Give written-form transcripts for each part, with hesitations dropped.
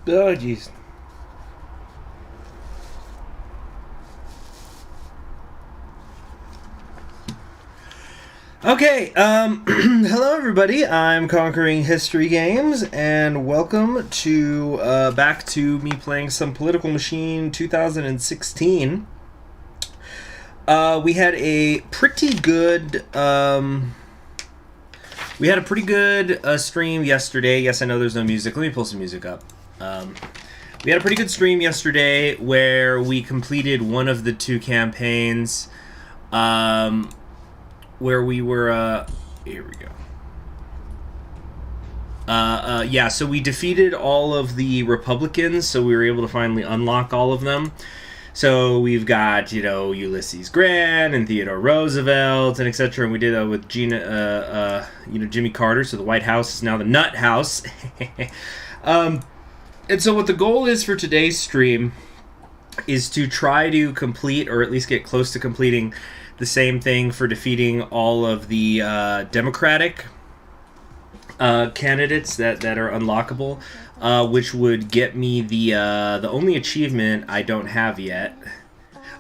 Oh, jeez. Okay, hello everybody, I'm Conquering History Games, and welcome to, back to me playing some Political Machine 2016. We had a pretty good, stream yesterday. Yes, I know there's no music. Let me pull some music up. We had a pretty good stream yesterday where we completed one of the two campaigns, where we were, here we go. Yeah, so we defeated all of the Republicans, so we were able to finally unlock all of them. So we've got, Ulysses Grant and Theodore Roosevelt and etc. And we did that with Jimmy Carter. So the White House is now the Nut House. And so what the goal is for today's stream is to try to complete, or at least get close to completing, the same thing for defeating all of the Democratic candidates that are unlockable, which would get me the only achievement I don't have yet.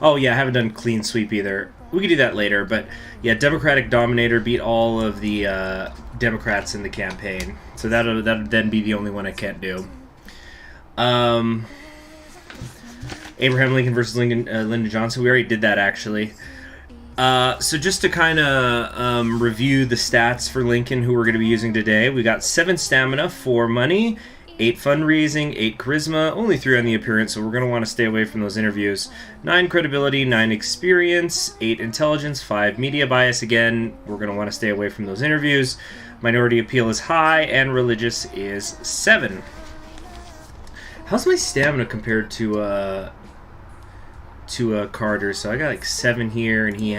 Oh yeah, I haven't done clean sweep either. We could do that later, but yeah, Democratic Dominator, beat all of the Democrats in the campaign. So that'll then be the only one I can't do. Abraham Lincoln versus Lyndon Johnson. We already did that actually. So just to kind of review the stats for Lincoln, who we're going to be using today, we got 7 stamina, 4 money, 8 fundraising, 8 charisma, only 3 on the appearance, so we're going to want to stay away from those interviews, 9 credibility, 9 experience, 8 intelligence, 5 media bias. Again, we're going to want to stay away from those interviews. Minority appeal is high, and religious is 7. How's my stamina compared to Carter? So I got like 7 here, and he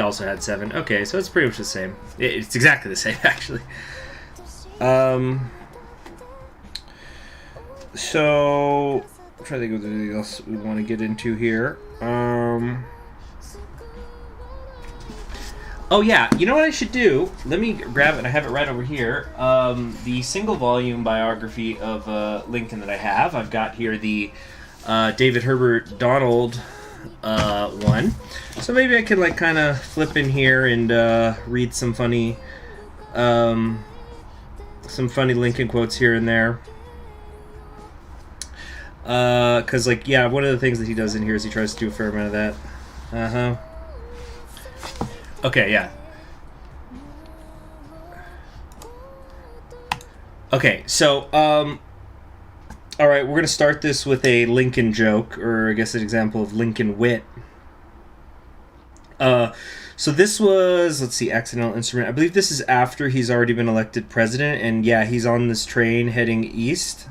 also had 7. Okay, so it's pretty much the same. It's exactly the same, actually. So I'm trying to think of anything else we want to get into here. Oh yeah, you know what I should do? Let me grab it. I have it right over here. The single volume biography of Lincoln that I have. I've got here the David Herbert Donald one. So maybe I could like kind of flip in here and read some funny Lincoln quotes here and there. Cause like, yeah, one of the things that he does in here is he tries to do a fair amount of that. Okay, yeah. Okay, so alright, we're going to start this with a Lincoln joke, or I guess an example of Lincoln wit. So this was, let's see, accidental instrument. I believe this is after he's already been elected president, and yeah, he's on this train heading east.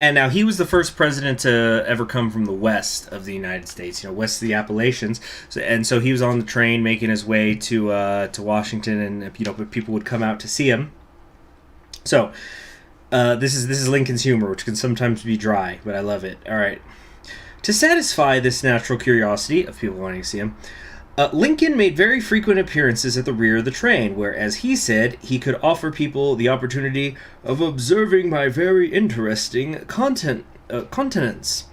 And now he was the first president to ever come from the west of the United States, west of the Appalachians. So he was on the train making his way to Washington, and people would come out to see him. So this is Lincoln's humor, which can sometimes be dry, but I love it. All right. To satisfy this natural curiosity of people wanting to see him, Lincoln made very frequent appearances at the rear of the train, where, as he said, he could offer people the opportunity of observing my very interesting continents.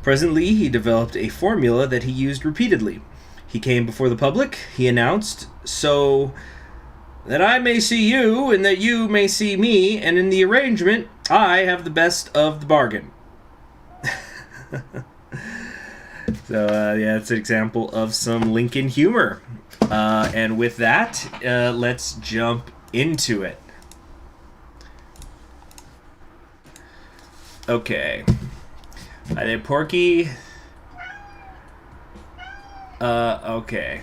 Presently, he developed a formula that he used repeatedly. He came before the public, he announced, "So that I may see you, and that you may see me, and in the arrangement, I have the best of the bargain." So, yeah, it's an example of some Lincoln humor. And with that, let's jump into it. Okay. Hi there, Porky. Okay.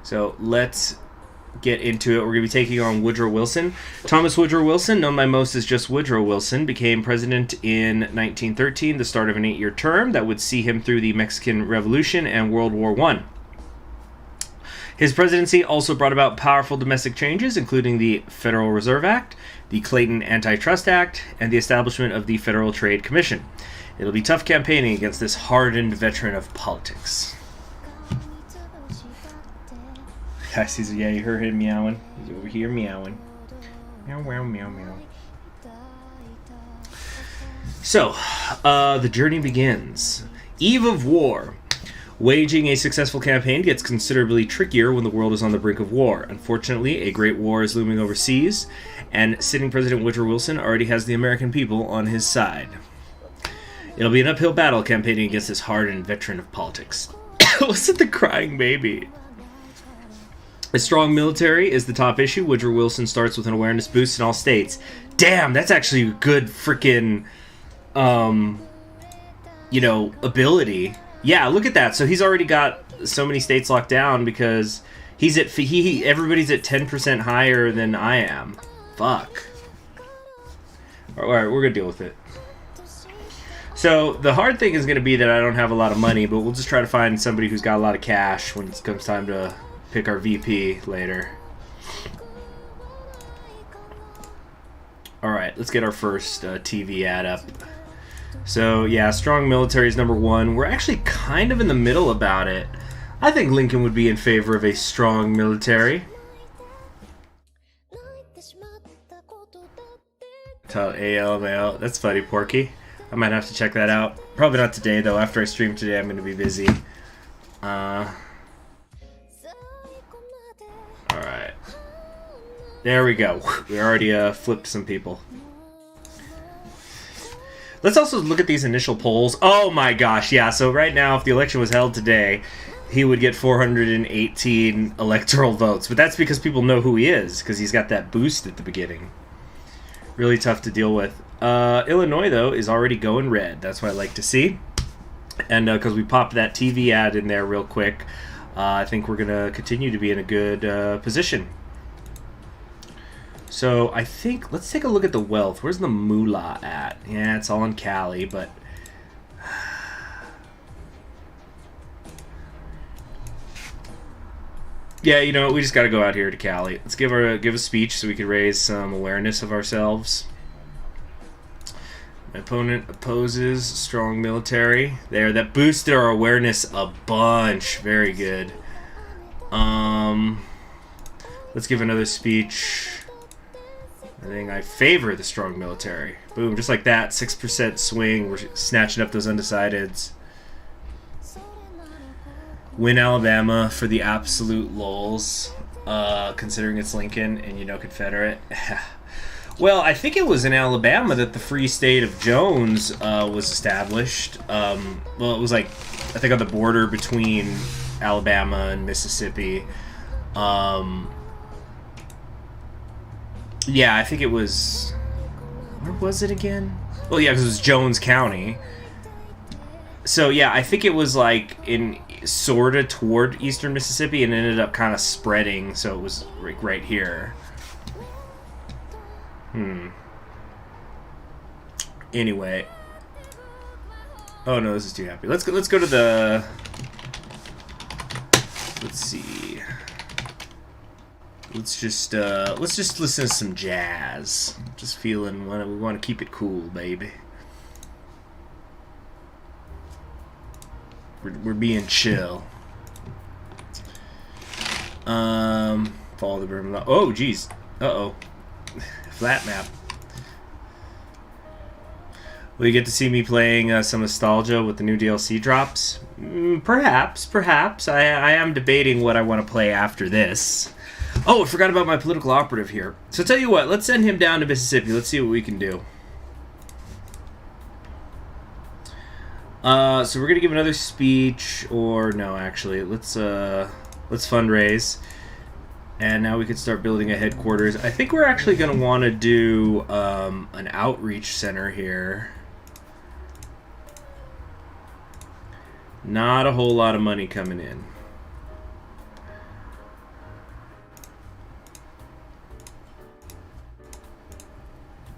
So, let's get into it. We're going to be taking on Woodrow Wilson. Thomas Woodrow Wilson, known by most as just Woodrow Wilson, became president in 1913, the start of an 8-year term that would see him through the Mexican Revolution and World War I. His presidency also brought about powerful domestic changes, including the Federal Reserve Act, the Clayton Antitrust Act, and the establishment of the Federal Trade Commission. It'll be tough campaigning against this hardened veteran of politics. Guys, yeah, you heard him meowing. He's over here meowing. Meow, meow, meow, meow. So, the journey begins. Eve of war. Waging a successful campaign gets considerably trickier when the world is on the brink of war. Unfortunately, a great war is looming overseas, and sitting President Woodrow Wilson already has the American people on his side. It'll be an uphill battle campaigning against this hardened veteran of politics. Listen to crying baby. A strong military is the top issue. Woodrow Wilson starts with an awareness boost in all states. Damn, that's actually a good freaking, ability. Yeah, look at that. So he's already got so many states locked down because he's at everybody's at 10% higher than I am. Fuck. All right, we're gonna deal with it. So the hard thing is gonna be that I don't have a lot of money, but we'll just try to find somebody who's got a lot of cash when it comes time to pick our VP later. All right, let's get our first TV ad up. So, yeah, strong military is number one. We're actually kind of in the middle about it. I think Lincoln would be in favor of a strong military. ALMAO. That's funny, Porky. I might have to check that out. Probably not today, though. After I stream today, I'm going to be busy. Alright. There we go. We already flipped some people. Let's also look at these initial polls. Oh my gosh, yeah. So right now, if the election was held today, he would get 418 electoral votes. But that's because people know who he is, because he's got that boost at the beginning. Really tough to deal with. Illinois, though, is already going red. That's what I like to see. And because we popped that TV ad in there real quick, I think we're going to continue to be in a good position. So I think, let's take a look at the wealth. Where's the moolah at? Yeah, it's all in Cali, but... yeah, you know, we just got to go out here to Cali. Let's give a speech so we can raise some awareness of ourselves. My opponent opposes strong military. There, that boosted our awareness a bunch. Very good. Let's give another speech. I think I favor the strong military. Boom, just like that, 6% swing. We're snatching up those undecideds. Win Alabama for the absolute lulz, considering it's Lincoln and, you know, Confederate. Well, I think it was in Alabama that the Free State of Jones was established. Well, it was like, I think on the border between Alabama and Mississippi. Yeah, I think it was... where was it again? Well, yeah, because it was Jones County. So, yeah, I think it was, like, in sort of toward eastern Mississippi and ended up kind of spreading, so it was right here. Anyway. Oh, no, this is too happy. Let's go to the... let's see... Let's just listen to some jazz. Just feeling we want to keep it cool, baby. We're being chill. Follow the brim. Oh, geez. Uh-oh. Flat map. Will you get to see me playing some nostalgia with the new DLC drops? Perhaps. I am debating what I want to play after this. Oh, I forgot about my political operative here. So tell you what, let's send him down to Mississippi. Let's see what we can do. So we're gonna give another speech, or no, actually, let's fundraise, and now we can start building a headquarters. I think we're actually gonna want to do an outreach center here. Not a whole lot of money coming in.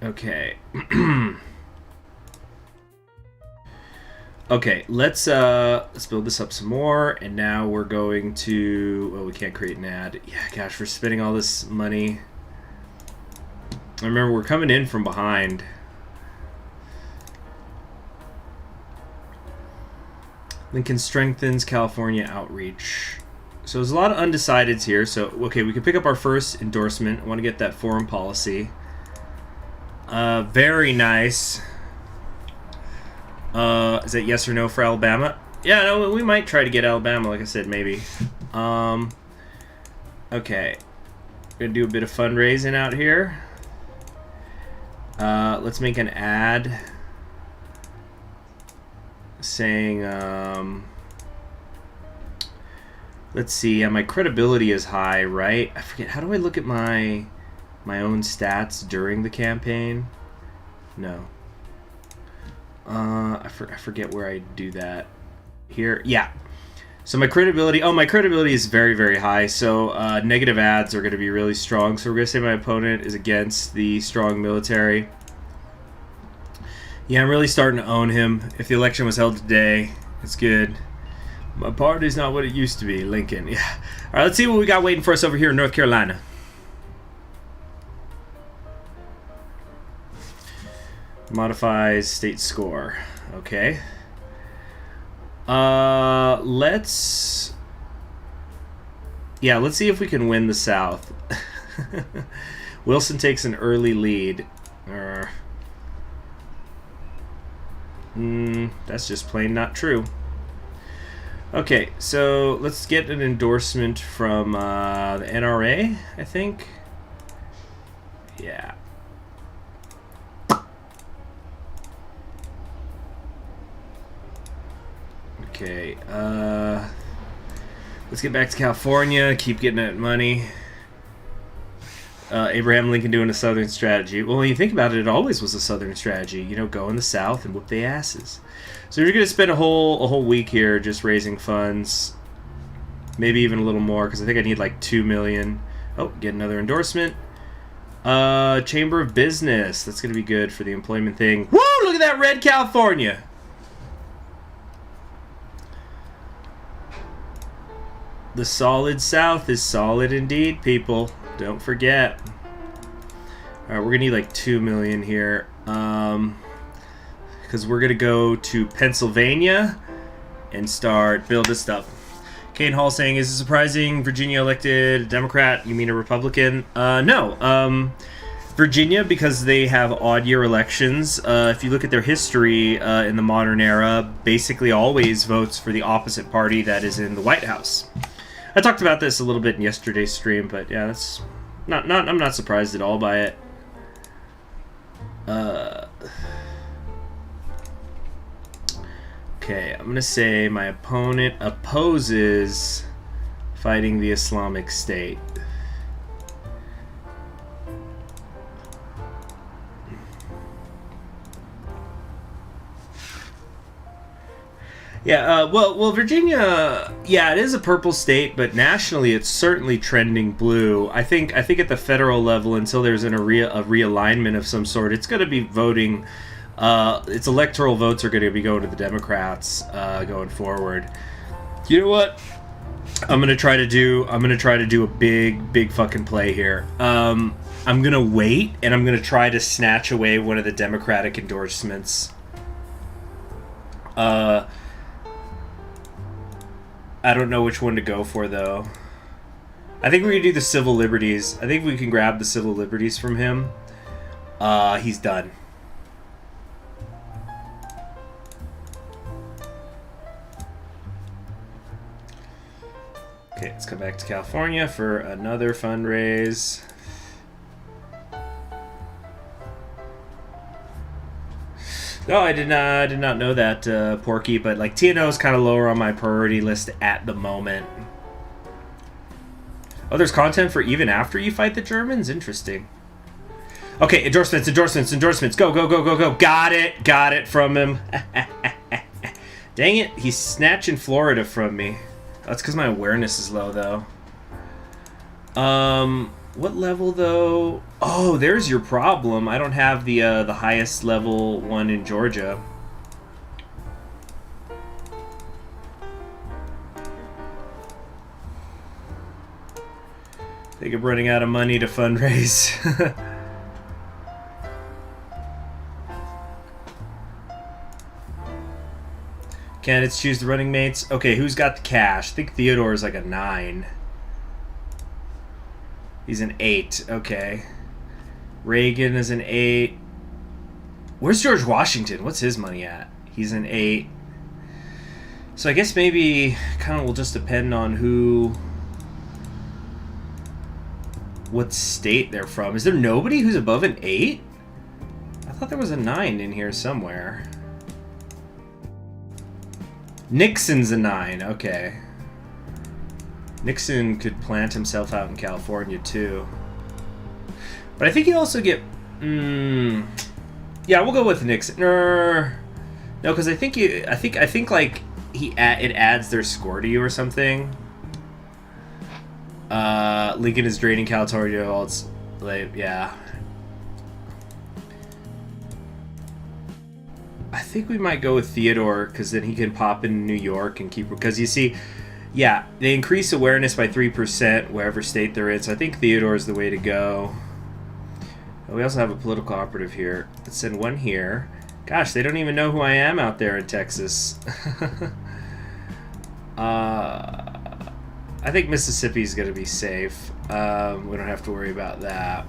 Okay. Okay, let's build this up some more, and now we're going to... oh, we can't create an ad. Yeah, gosh, we're spending all this money. Remember, we're coming in from behind. Lincoln strengthens California outreach. So there's a lot of undecideds here. So, okay, we can pick up our first endorsement. I want to get that foreign policy. Very nice. Is that yes or no for Alabama? Yeah, no, we might try to get Alabama, like I said, maybe. Okay. Gonna do a bit of fundraising out here. Let's make an ad saying, let's see, my credibility is high, right? I forget, how do I look at my own stats during the campaign? No. I forget where I do that. Here, yeah. So my credibility is very, very high. So negative ads are going to be really strong. So we're going to say my opponent is against the strong military. Yeah, I'm really starting to own him. If the election was held today, it's good. My party's not what it used to be, Lincoln. Yeah. All right, let's see what we got waiting for us over here in North Carolina. Modifies state score. Okay. Let's see if we can win the South. Wilson takes an early lead. That's just plain not true. Okay, so let's get an endorsement from the NRA, I think. Yeah. Okay, let's get back to California, keep getting that money. Abraham Lincoln doing a Southern strategy. Well, when you think about it, it always was a Southern strategy. You know, go in the South and whoop the asses. So we're going to spend a whole week here just raising funds. Maybe even a little more, because I think I need like $2 million. Oh, get another endorsement. Chamber of Business. That's going to be good for the employment thing. Woo! Look at that red California. The solid South is solid indeed, people. Don't forget. Alright, we're gonna need like $2 million here. Because we're gonna go to Pennsylvania and start building stuff. Kane Hall saying, is it surprising Virginia elected a Democrat? You mean a Republican? No. Virginia, because they have odd year elections, if you look at their history in the modern era, basically always votes for the opposite party that is in the White House. I talked about this a little bit in yesterday's stream, but yeah, that's I'm not surprised at all by it. Okay, I'm gonna say my opponent opposes fighting the Islamic State. Yeah, well, Virginia, yeah, it is a purple state, but nationally, it's certainly trending blue. I think at the federal level, until there's a realignment of some sort, it's going to be voting. Its electoral votes are going to be going to the Democrats going forward. You know what? I'm gonna try to do a big fucking play here. I'm gonna wait, and I'm gonna try to snatch away one of the Democratic endorsements. I don't know which one to go for, though. I think we're going to do the civil liberties. I think we can grab the civil liberties from him. He's done. Okay, let's come back to California for another fundraise. No, I did not know that, Porky, but like TNO is kind of lower on my priority list at the moment. Oh, there's content for even after you fight the Germans? Interesting. Okay, endorsements. Go. Got it from him. Dang it, he's snatching Florida from me. That's because my awareness is low, though. What level, though? Oh, there's your problem. I don't have the highest level one in Georgia. I think I'm running out of money to fundraise. Candidates choose the running mates. Okay, who's got the cash? I think Theodore is like a 9. He's an 8. Okay. Reagan is an 8. Where's George Washington? What's his money at? He's an 8. So I guess maybe kind of will just depend on what state they're from. Is there nobody who's above an 8? I thought there was a 9 in here somewhere. Nixon's a 9, okay. Nixon could plant himself out in California too. But I think you also get... yeah, we'll go with Nixon. No, because I think like it adds their score to you or something. Lincoln is draining California. All it's like, yeah. I think we might go with Theodore because then he can pop in New York and keep, because you see, yeah, they increase awareness by 3% wherever state they're in. So I think Theodore is the way to go. We also have a political operative here. Let's send one here. Gosh, they don't even know who I am out there in Texas. I think Mississippi's going to be safe. We don't have to worry about that.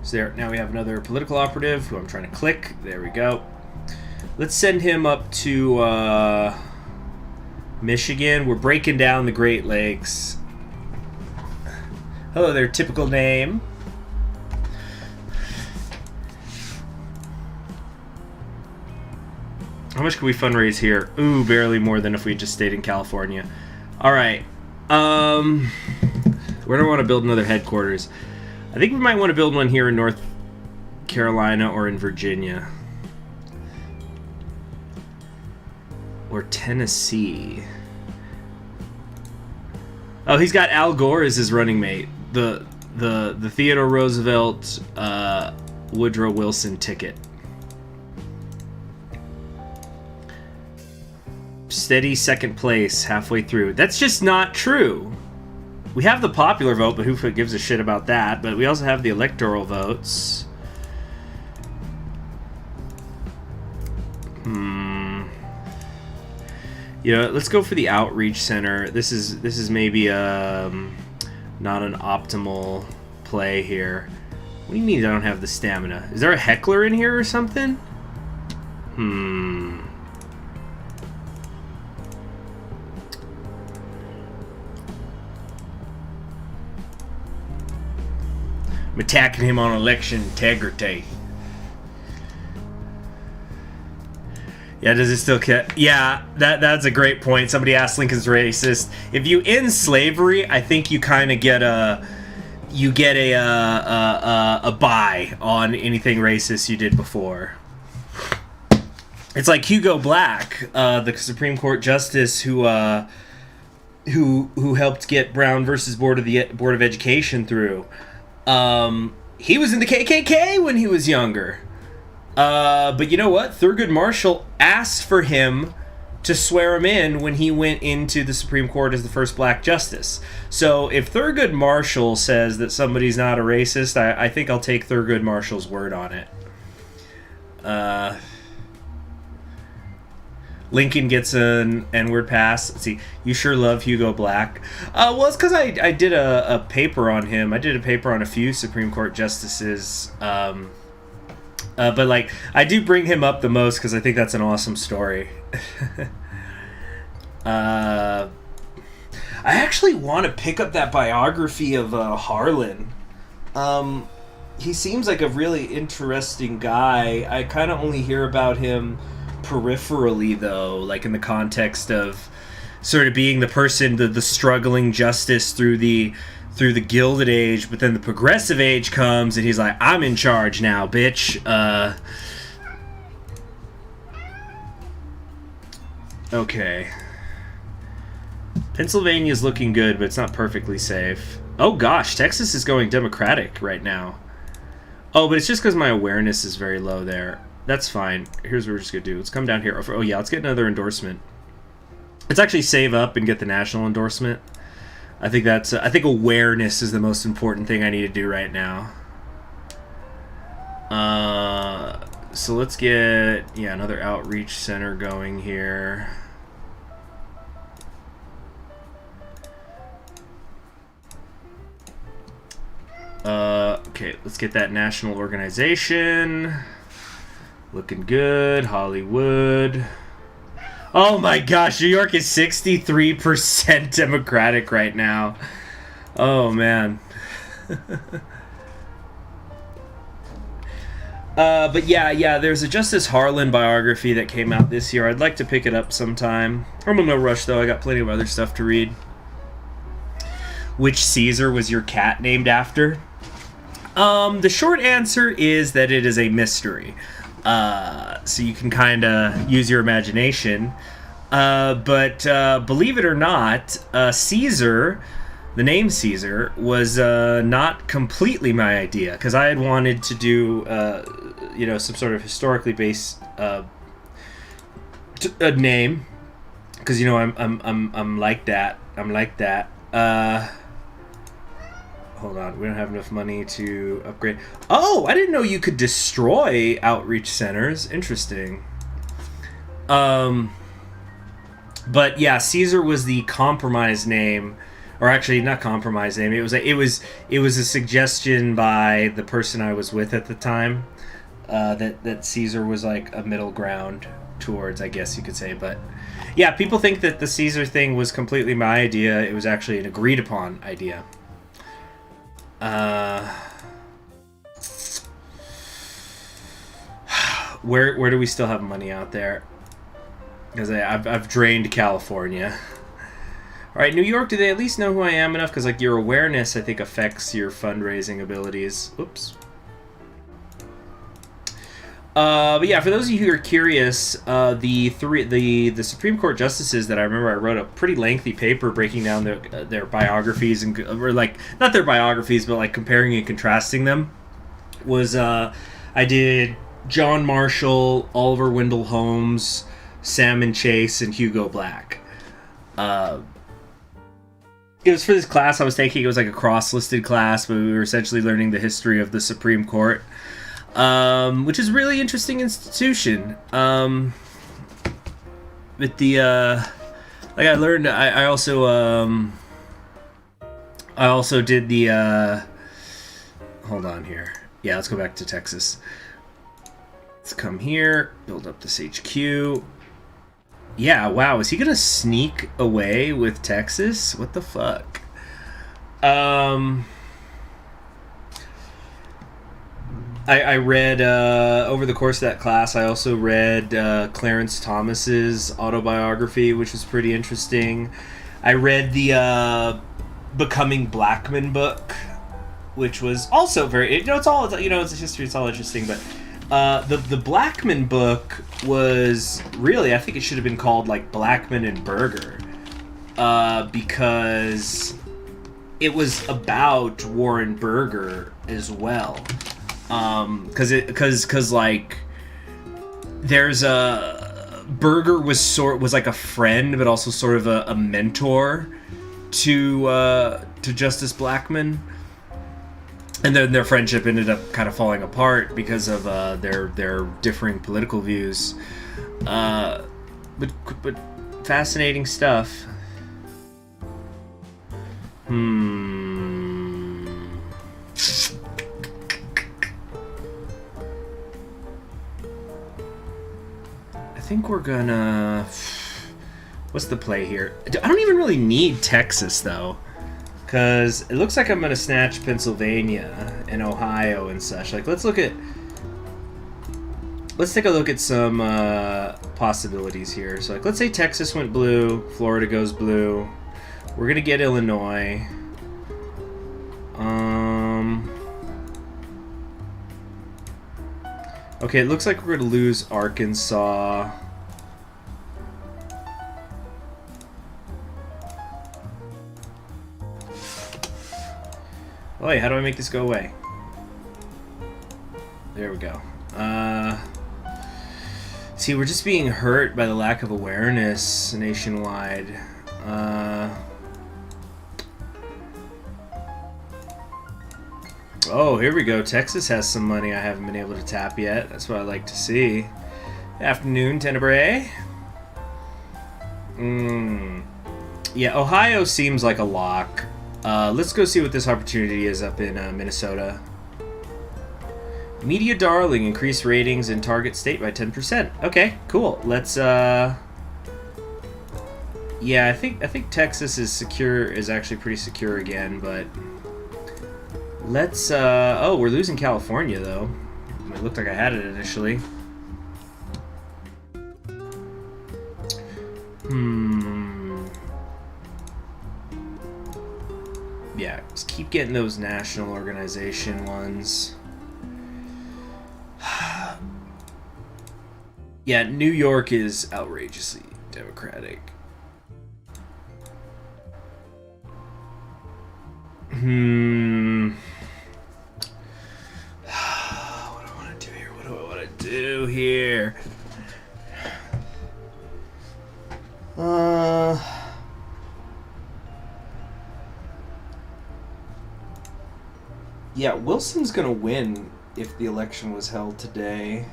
So there, now we have another political operative who I'm trying to click. There we go. Let's send him up to Michigan. We're breaking down the Great Lakes. Hello there, typical name. How much can we fundraise here? Ooh, barely more than if we just stayed in California. All right. Where do I want to build another headquarters? I think we might want to build one here in North Carolina or in Virginia. Or Tennessee. Oh, he's got Al Gore as his running mate. The Theodore Roosevelt, Woodrow Wilson ticket. Steady second place halfway through. That's just not true. We have the popular vote, but who gives a shit about that? But we also have the electoral votes. You know, let's go for the outreach center. This is maybe not an optimal play here. What do you mean I don't have the stamina? Is there a heckler in here or something? I'm attacking him on election integrity. Yeah, does it still yeah, that's a great point. Somebody asked Lincoln's racist. If you end slavery, I think you kind of get a buy on anything racist you did before. It's like Hugo Black, the Supreme Court justice who helped get Brown versus Board of Education through. He was in the KKK when he was younger. But you know what? Thurgood Marshall asked for him to swear him in when he went into the Supreme Court as the first black justice. So if Thurgood Marshall says that somebody's not a racist, I think I'll take Thurgood Marshall's word on it. Lincoln gets an N-word pass. Let's see. You sure love Hugo Black. Well, it's because I did a paper on him. I did a paper on a few Supreme Court justices. But like, I do bring him up the most because I think that's an awesome story. I actually want to pick up that biography of Harlan. He seems like a really interesting guy. I kind of only hear about him peripherally, though, like in the context of sort of being the person, the struggling justice through the Gilded Age, but then the Progressive Age comes and he's like, I'm in charge now, bitch. Okay. Pennsylvania's looking good, but it's not perfectly safe. Oh gosh, Texas is going Democratic right now. Oh, but it's just because my awareness is very low there. That's fine. Here's what we're just going to do. Let's come down here. Oh yeah, let's get another endorsement. Let's actually save up and get the national endorsement. I think that's. I think awareness is the most important thing I need to do right now. So let's get another outreach center going here. Okay, let's get that national organization. Looking good. Hollywood. Oh my gosh, New York is 63% Democratic right now. Oh man. But yeah, there's a Justice Harlan biography that came out this year. I'd like to pick it up sometime. I'm in no rush though, I got plenty of other stuff to read. Which Caesar was your cat named after? The short answer is that it is a mystery. So you can kind of use your imagination. But believe it or not, Caesar, the name Caesar, was not completely my idea, because I had wanted to do, some sort of historically based a name, because I'm like that. I'm like that. Hold on, we don't have enough money to upgrade. Oh, I didn't know you could destroy outreach centers. Interesting. But yeah, Caesar was the compromise name, or actually not compromise name. It was a suggestion by the person I was with at the time. That Caesar was like a middle ground towards, I guess you could say. But yeah, people think that the Caesar thing was completely my idea. It was actually an agreed upon idea. Where do we still have money out there? Because I've drained California. All right, New York. Do they at least know who I am enough? Because like your awareness, I think, affects your fundraising abilities. Oops. But yeah, for those of you who are curious, the Supreme Court justices that I remember, I wrote a pretty lengthy paper breaking down their biographies, or like not their biographies, but like comparing and contrasting them. Was I did John Marshall, Oliver Wendell Holmes, Salmon Chase, and Hugo Black. It was for this class I was taking. It was like a cross-listed class, but we were essentially learning the history of the Supreme Court. Which is a really interesting institution. But I learned, I also did the, hold on here. Yeah, let's go back to Texas. Let's come here, build up this HQ. Yeah, wow, is he gonna sneak away with Texas? What the fuck? I read, over the course of that class, I also read Clarence Thomas's autobiography, which was pretty interesting. I read the Becoming Blackman book, which was also very, it's a history, it's all interesting, but the Blackman book was really, I think it should have been called like Blackman and Burger, because it was about Warren Burger as well. Because like there's a Burger was like a friend, but also sort of a mentor to Justice Blackmun, and then their friendship ended up kind of falling apart because of their differing political views. But fascinating stuff. I think we're gonna... What's the play here? I don't even really need Texas, though. Because it looks like I'm gonna snatch Pennsylvania and Ohio and such. Like, let's take a look at some possibilities here. So, like, let's say Texas went blue, Florida goes blue. We're gonna get Illinois. Okay, it looks like we're going to lose Arkansas. Oh, wait, how do I make this go away? There we go. See, we're just being hurt by the lack of awareness nationwide. Oh, here we go. Texas has some money I haven't been able to tap yet. That's what I like to see. Afternoon, Tenebrae. Yeah, Ohio seems like a lock. Let's go see what this opportunity is up in Minnesota. Media darling, increase ratings in target state by 10%. Okay, cool. Let's yeah, I think Texas is secure, is actually pretty secure again, but let's oh, we're losing California though. It looked like I had it initially. Yeah, just keep getting those national organization ones. Yeah, New York is outrageously Democratic. What do I want to do here? What do I want to do here? Yeah, Wilson's gonna win if the election was held today.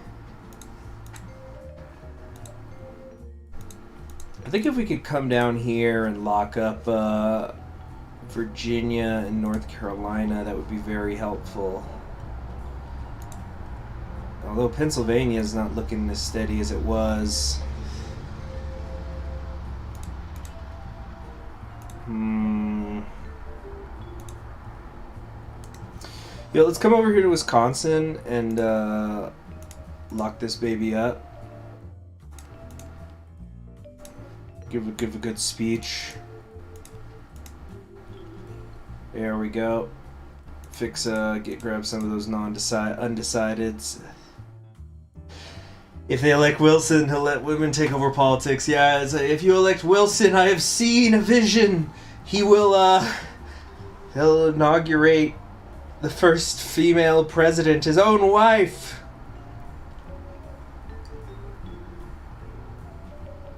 I think if we could come down here and lock up Virginia and North Carolina, that would be very helpful. Although Pennsylvania is not looking as steady as it was. Yeah, let's come over here to Wisconsin and lock this baby up. Give a good speech. There we go. Grab some of those undecideds. If they elect Wilson, he'll let women take over politics. Yeah, if you elect Wilson, I have seen a vision. He'll inaugurate the first female president, his own wife.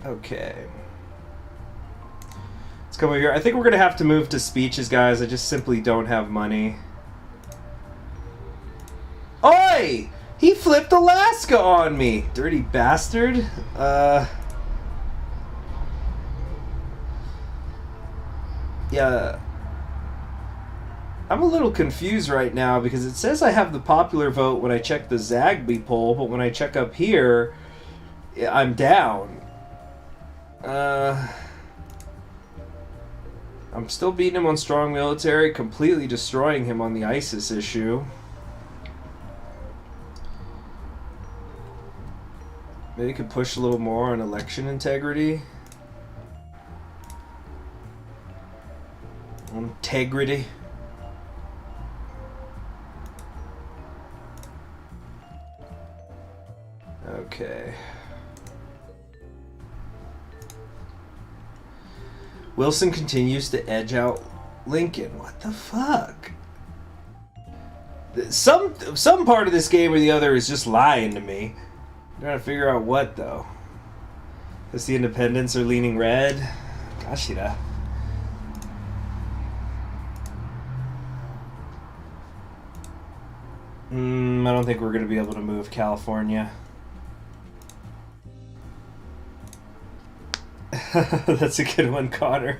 Okay. Let's come over here. I think we're going to have to move to speeches, guys. I just simply don't have money. Oi! He flipped Alaska on me! Dirty bastard. Yeah. I'm a little confused right now because it says I have the popular vote when I check the Zagby poll, but when I check up here, I'm down. I'm still beating him on strong military, completely destroying him on the ISIS issue. Maybe could push a little more on election integrity. Integrity. Okay. Wilson continues to edge out Lincoln. What the fuck? Some part of this game or the other is just lying to me. I'm trying to figure out what though. Because the independents are leaning red. Gashira. I don't think we're going to be able to move California. That's a good one, Connor.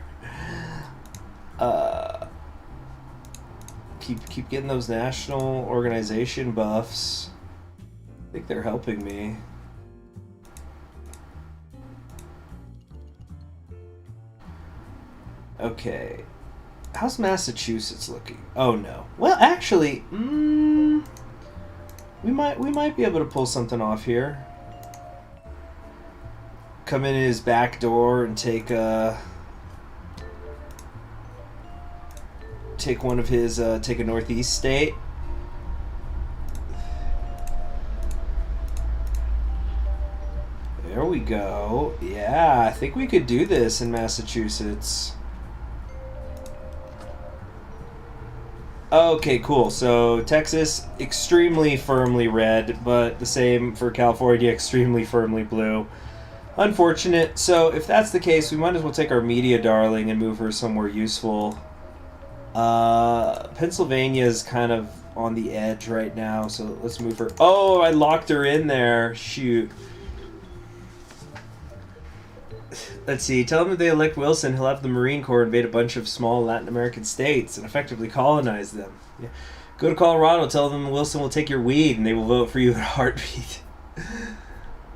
Keep getting those national organization buffs. I think they're helping me. Okay. How's Massachusetts looking? Oh no. Well, actually, we might be able to pull something off here. Come in his back door and take one of his take a northeast state. There we go. Yeah, I think we could do this in Massachusetts. Okay, cool. So Texas, extremely firmly red, but the same for California, extremely firmly blue. Unfortunate. So if that's the case, we might as well take our media darling and move her somewhere useful. Pennsylvania's kind of on the edge right now, so let's move her. Oh, I locked her in there. Shoot. Let's see. Tell them if they elect Wilson, he'll have the Marine Corps invade a bunch of small Latin American states and effectively colonize them. Yeah. Go to Colorado, tell them Wilson will take your weed, and they will vote for you in a heartbeat.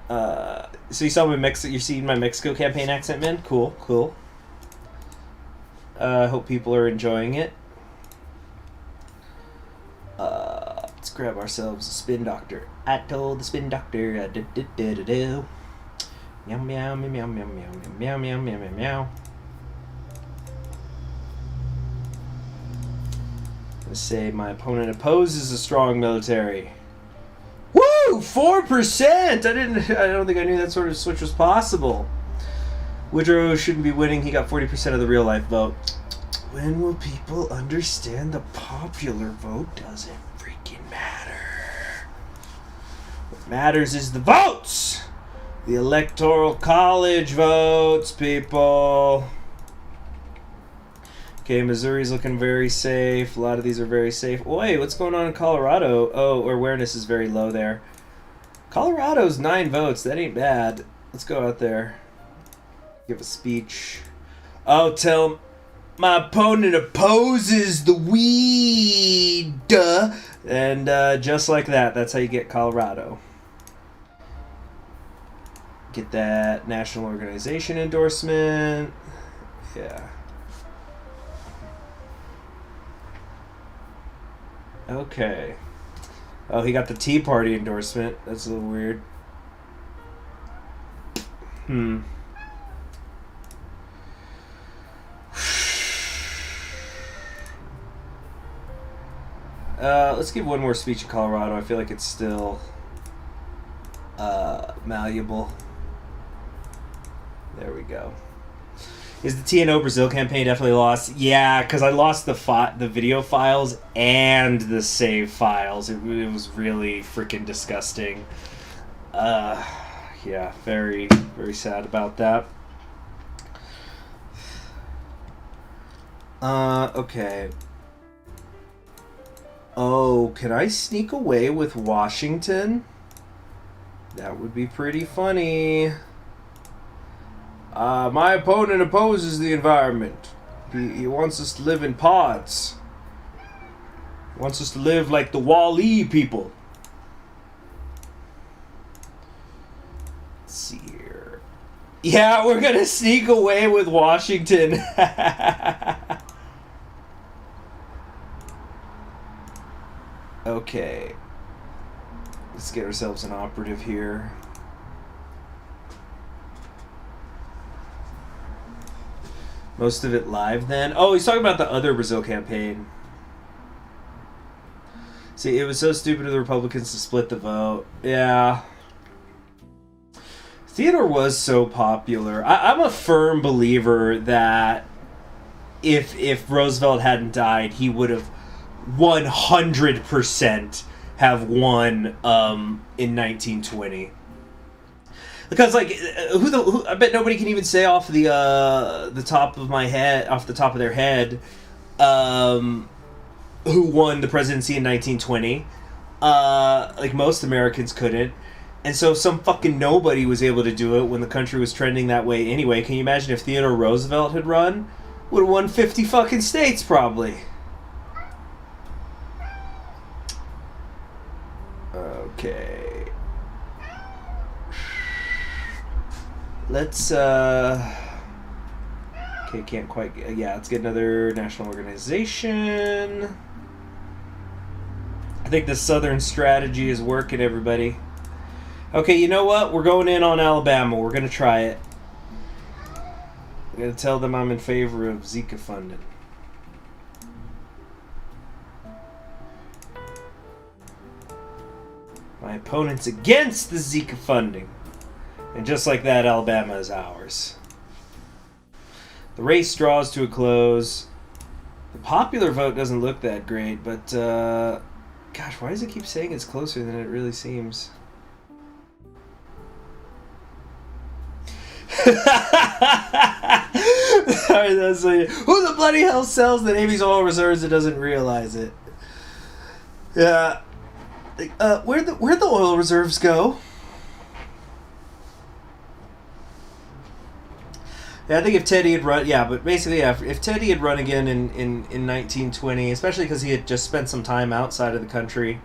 So you saw my you're seeing my Mexico campaign accent, man? Cool, cool. I hope people are enjoying it. Let's grab ourselves a spin doctor. I told the spin doctor I did. Meow meow meow meow meow meow meow meow meow meow meow. I'm gonna say my opponent opposes a strong military. Woo! 4%! I don't think I knew that sort of switch was possible. Woodrow shouldn't be winning. He got 40% of the real life vote. When will people understand the popular vote doesn't freaking matter? What matters is the votes! The Electoral College votes, people. Okay, Missouri's looking very safe. A lot of these are very safe. Wait, what's going on in Colorado? Oh, awareness is very low there. Colorado's 9 votes. That ain't bad. Let's go out there. Give a speech. Oh, tell my opponent opposes the weed. And just like that, that's how you get Colorado. Get that national organization endorsement. Yeah. Okay. Oh, he got the Tea Party endorsement. That's a little weird. Let's give one more speech in Colorado. I feel like it's still malleable. There we go. Is the TNO Brazil campaign definitely lost? Yeah, because I lost the video files and the save files. It was really freaking disgusting. Yeah, very, very sad about that. Okay. Oh, can I sneak away with Washington? That would be pretty funny. My opponent opposes the environment. He wants us to live in pods. He wants us to live like the Wall-E people. Let's see here. Yeah, we're gonna sneak away with Washington. Okay. Let's get ourselves an operative here. Most of it live then. Oh, he's talking about the other Brazil campaign. See, it was so stupid of the Republicans to split the vote. Yeah. Theodore was so popular. I'm a firm believer that if Roosevelt hadn't died, he would have 100% have won in 1920. Because like who I bet nobody can even say off the top of my head, off the top of their head, who won the presidency in 1920. Like most Americans couldn't. And so some fucking nobody was able to do it when the country was trending that way anyway. Can you imagine if Theodore Roosevelt had run? Would have won 50 fucking states probably. Okay. Let's okay, can't quite yeah, let's get another national organization. I think the Southern strategy is working, everybody. Okay, you know what? We're going in on Alabama. We're going to try it. I'm going to tell them I'm in favor of Zika funding. My opponent's against the Zika funding. And just like that, Alabama is ours. The race draws to a close. The popular vote doesn't look that great, but gosh, why does it keep saying it's closer than it really seems? Sorry, that's like, who the bloody hell sells the Navy's oil reserves and doesn't realize it? Yeah. Where'd the oil reserves go? I think if Teddy had run, yeah, but basically, yeah, if Teddy had run again in 1920, especially because he had just spent some time outside of the country,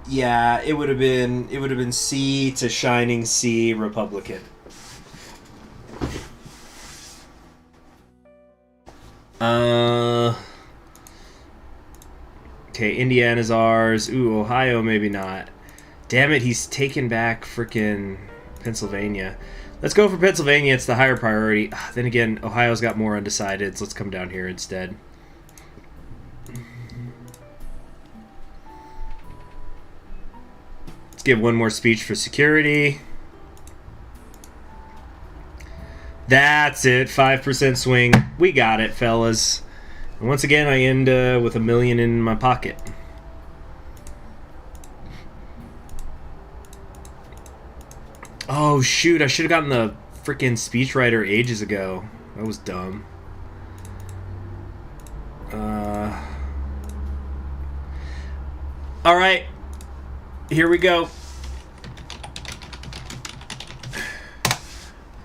yeah, it would have been C to shining C Republican. Okay, Indiana's ours. Ooh, Ohio maybe not. Damn it, he's taken back frickin' Pennsylvania. Let's go for Pennsylvania. It's the higher priority. Then again, Ohio's got more undecideds. Let's come down here instead. Let's give one more speech for security. That's it. 5% swing. We got it, fellas. And once again, I end with $1 million in my pocket. Oh, shoot. I should have gotten the freaking speechwriter ages ago. That was dumb. Alright. Here we go.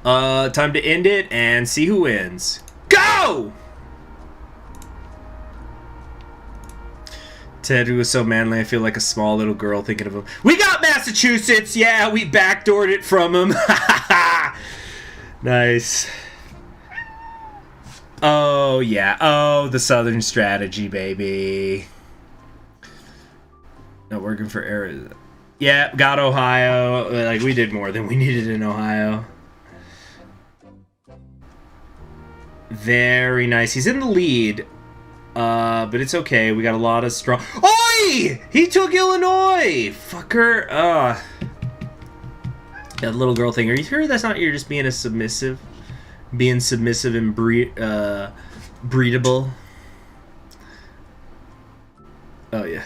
Time to end it and see who wins. Go! Ted, who was so manly, I feel like a small little girl thinking of him. We got Massachusetts! Yeah, we backdoored it from him. Nice. Oh, yeah. Oh, the Southern strategy, baby. Not working for Arizona. Yeah, got Ohio. Like, we did more than we needed in Ohio. Very nice. He's in the lead. But it's okay. We got a lot of strong... Oi! He took Illinois! Fucker. That little girl thing. Are you sure that's not you're just being a submissive? Being submissive and breedable? Oh, yeah.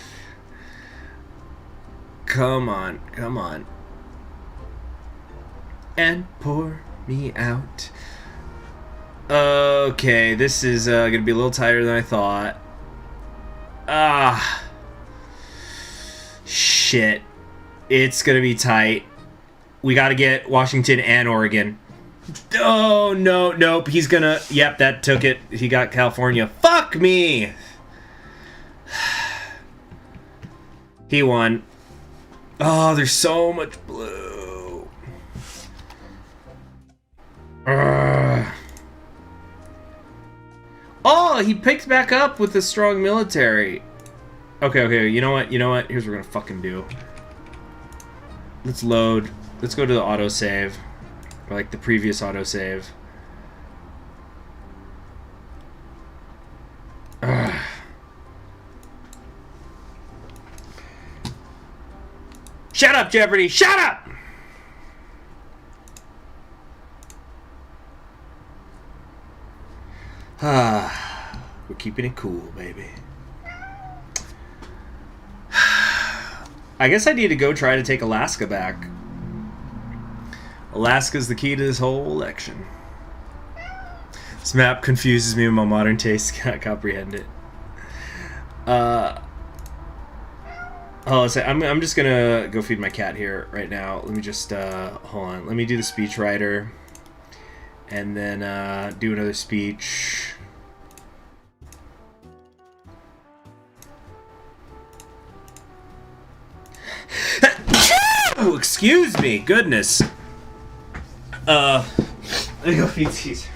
Come on. Come on. And pour me out. Okay, this is gonna be a little tighter than I thought. Shit. It's gonna be tight. We gotta get Washington and Oregon. Oh, no, nope. He's gonna... Yep, that took it. He got California. Fuck me! He won. Oh, there's so much blue. Oh, he picked back up with a strong military. Okay, you know what? Here's what we're gonna fucking do. Let's load. Let's go to the autosave. Or like the previous autosave. Shut up, Jeopardy! Shut up! We're keeping it cool, baby. I guess I need to go try to take Alaska back. Alaska's the key to this whole election. This map confuses me when my modern taste cannot comprehend it. I'm just gonna go feed my cat here right now. Let me just hold on. Let me do the speechwriter, and then do another speech. Oh, excuse me, goodness. Let me go feed Caesar.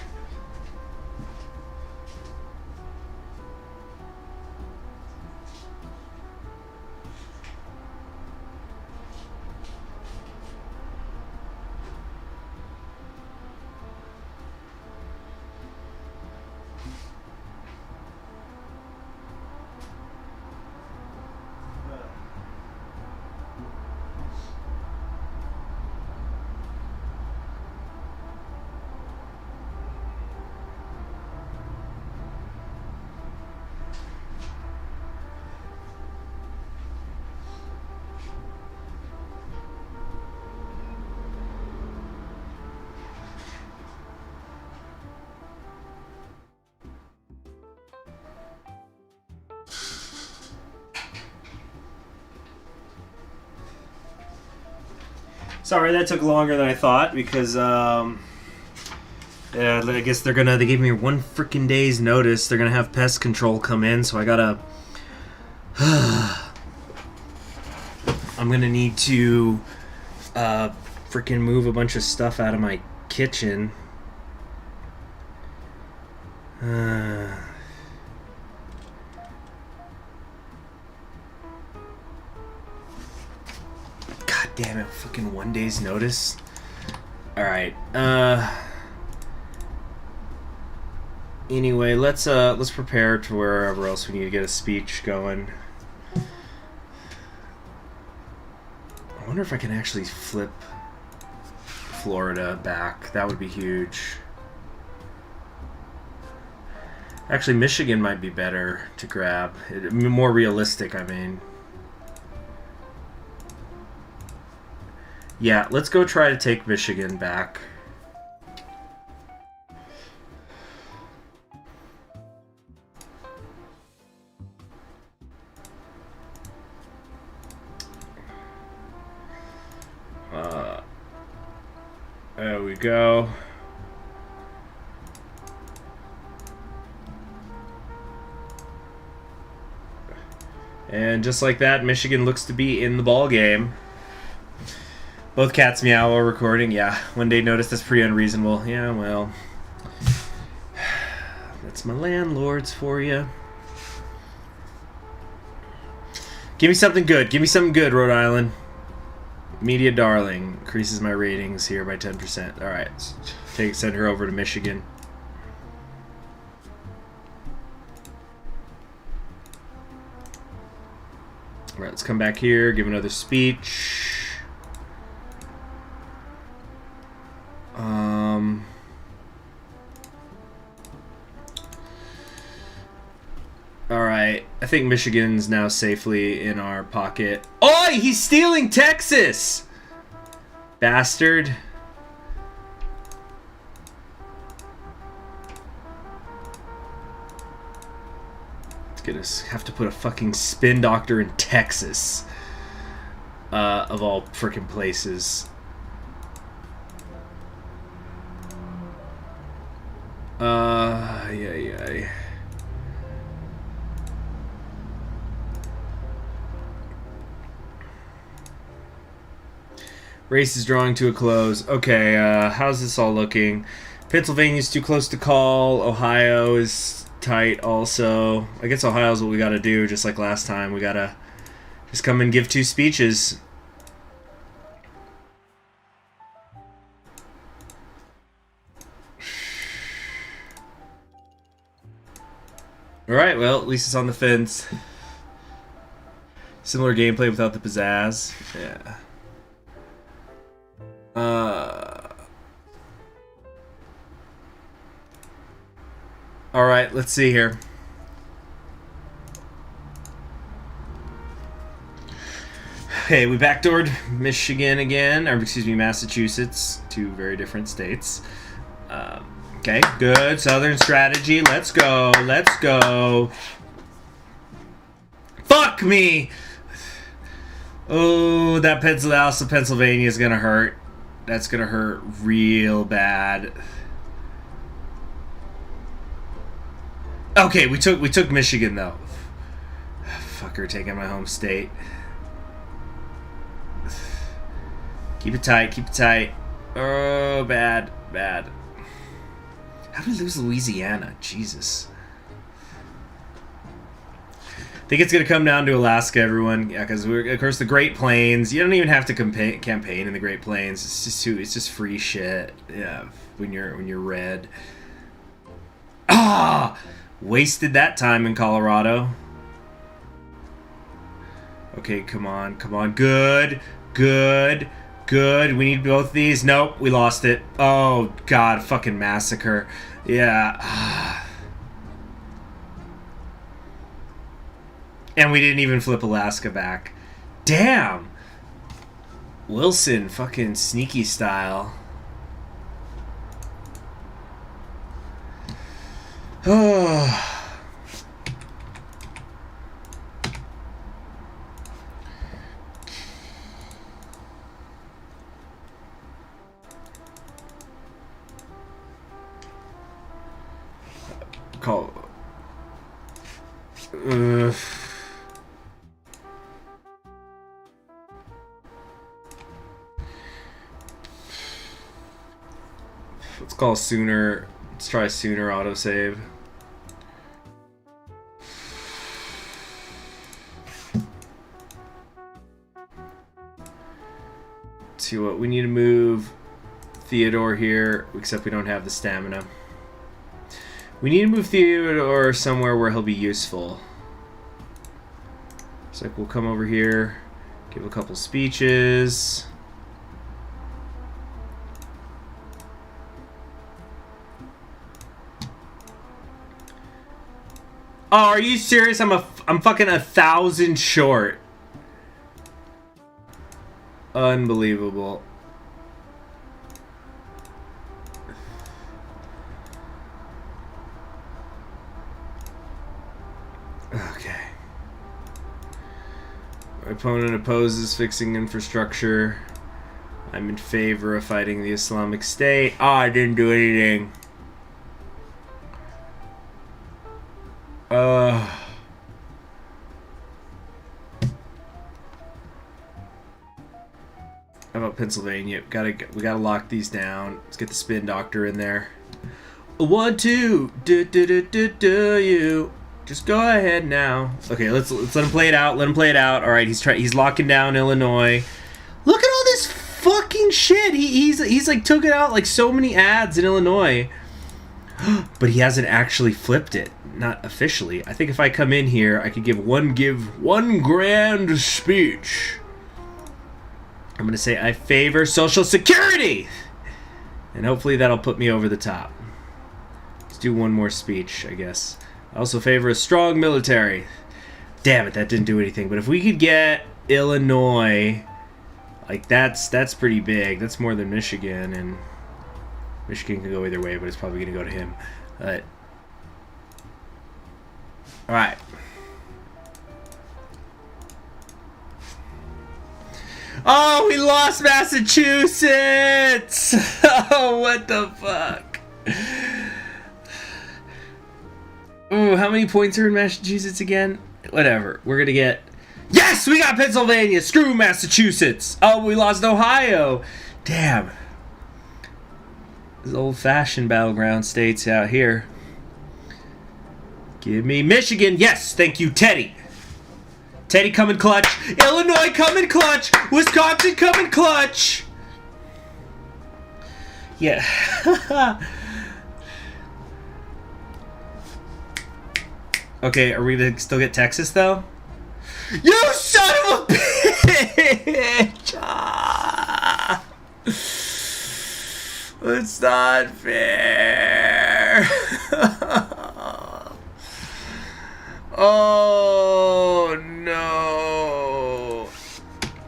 Sorry, that took longer than I thought because yeah, I guess they gave me 1 freaking day's notice. They're gonna have pest control come in, so I gotta. I'm gonna need to freaking move a bunch of stuff out of my kitchen. God damn it, fucking 1 day's notice. Alright, anyway, let's prepare to wherever else we need to get a speech going. I wonder if I can actually flip Florida back. That would be huge. Actually, Michigan might be better to grab. More realistic, I mean. Yeah, let's go try to take Michigan back. There we go. And just like that, Michigan looks to be in the ball game. Both cats meow while recording. Yeah, 1 day notice, that's pretty unreasonable. Yeah, well, that's my landlords for you. Give me something good. Give me something good, Rhode Island. Media darling. Increases my ratings here by 10%. Alright, send her over to Michigan. Alright, let's come back here, give another speech. Alright, I think Michigan's now safely in our pocket. Oi! He's stealing Texas! Bastard. Gonna have to put a fucking spin doctor in Texas. Of all frickin' places. Yeah. Race is drawing to a close. Okay, how's this all looking? Pennsylvania's too close to call. Ohio is tight also. I guess Ohio's what we gotta do, just like last time. We gotta just come and give 2 speeches. Alright, well, at least it's on the fence. Similar gameplay without the pizzazz. Yeah. Alright, let's see here. Okay, we backdoored Michigan again, or excuse me, Massachusetts. 2 very different states. Okay, good. Southern strategy. Let's go. Let's go. Fuck me! Oh, that Pennsylvania is gonna hurt. That's gonna hurt real bad. Okay, we took Michigan though. Fucker taking my home state. Keep it tight, keep it tight. Oh, bad. How did we lose Louisiana? Jesus. I think it's going to come down to Alaska, everyone. Yeah, because we're, of course, the Great Plains. You don't even have to campaign in the Great Plains. It's just free shit. Yeah, when you're red. Ah! Wasted that time in Colorado. Okay, come on. Good. We need both these. Nope, we lost it. Oh, God, fucking massacre. Yeah. And we didn't even flip Alaska back. Damn. Wilson, fucking sneaky style. Oh. call. Let's call sooner. Let's try sooner autosave. See what we need to move Theodore here, except we don't have the stamina. We need to move Theodore somewhere where he'll be useful. So like we'll come over here, give a couple speeches. Oh, are you serious? I'm fucking 1,000 short. Unbelievable. Okay. My opponent opposes fixing infrastructure. I'm in favor of fighting the Islamic State. Oh, I didn't do anything. How about Pennsylvania? We gotta lock these down. Let's get the spin doctor in there. 1, 2, do you? Just go ahead now. Okay, let's let him play it out. Let him play it out. All right, he's locking down Illinois. Look at all this fucking shit. He's like took it out like so many ads in Illinois, but he hasn't actually flipped it. Not officially. I think if I come in here, I could give one grand speech. I'm gonna say I favor Social Security, and hopefully that'll put me over the top. Let's do one more speech, I guess. I also favor a strong military. Damn it, that didn't do anything. But if we could get Illinois, like that's pretty big. That's more than Michigan, and Michigan can go either way, but it's probably gonna go to him. But all right. Oh, we lost Massachusetts! Oh, what the fuck? Ooh, how many points are in Massachusetts again? Whatever. We're gonna get... Yes! We got Pennsylvania! Screw Massachusetts! Oh, we lost Ohio! Damn. These old-fashioned battleground states out here. Give me Michigan! Yes! Thank you, Teddy! Teddy coming clutch. Illinois coming clutch. Wisconsin coming clutch. Yeah. Okay, are we gonna still get Texas though? You son of a bitch! Ah. It's not fair. Oh no.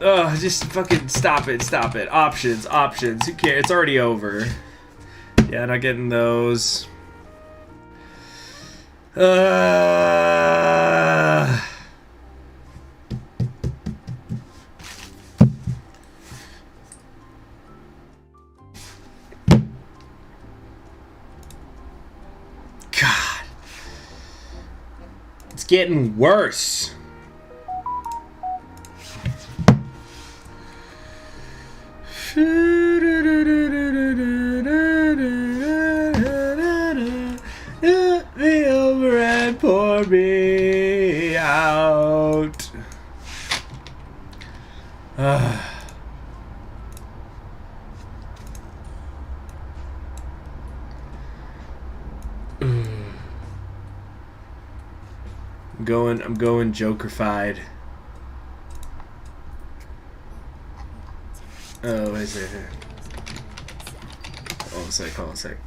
Oh, just fucking stop it. Options. Who cares? It's already over. Yeah, not getting those. God. It's getting worse. Let me over and pour me out. I'm going Joker-fied. Oh, is it here? Hold on a sec.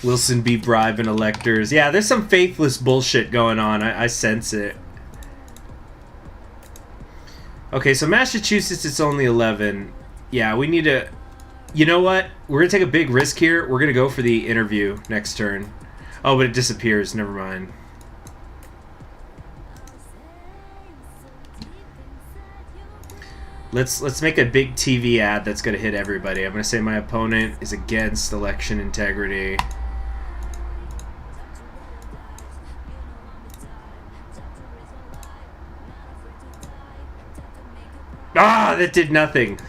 Wilson be bribing electors. Yeah, there's some faithless bullshit going on. I sense it. Okay, so Massachusetts, it's only 11. Yeah, we need to You know what? We're gonna take a big risk here. We're gonna go for the interview next turn. Oh, but it disappears. Never mind. Let's make a big TV ad that's gonna hit everybody. I'm gonna say my opponent is against election integrity. Ah, that did nothing.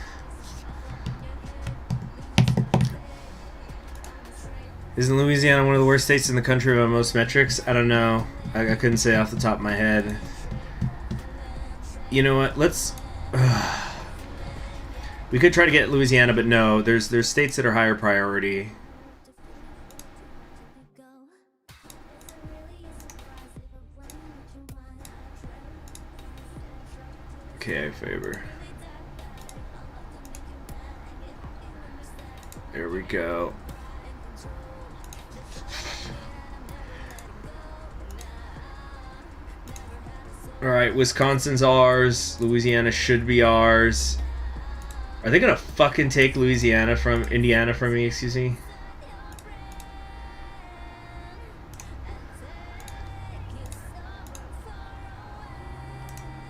Isn't Louisiana one of the worst states in the country by most metrics? I don't know. I couldn't say off the top of my head. You know what? Let's... we could try to get Louisiana, but no. There's states that are higher priority. Okay, favor. There we go. Alright, Wisconsin's ours. Louisiana should be ours. Are they gonna fucking take Indiana from me, excuse me?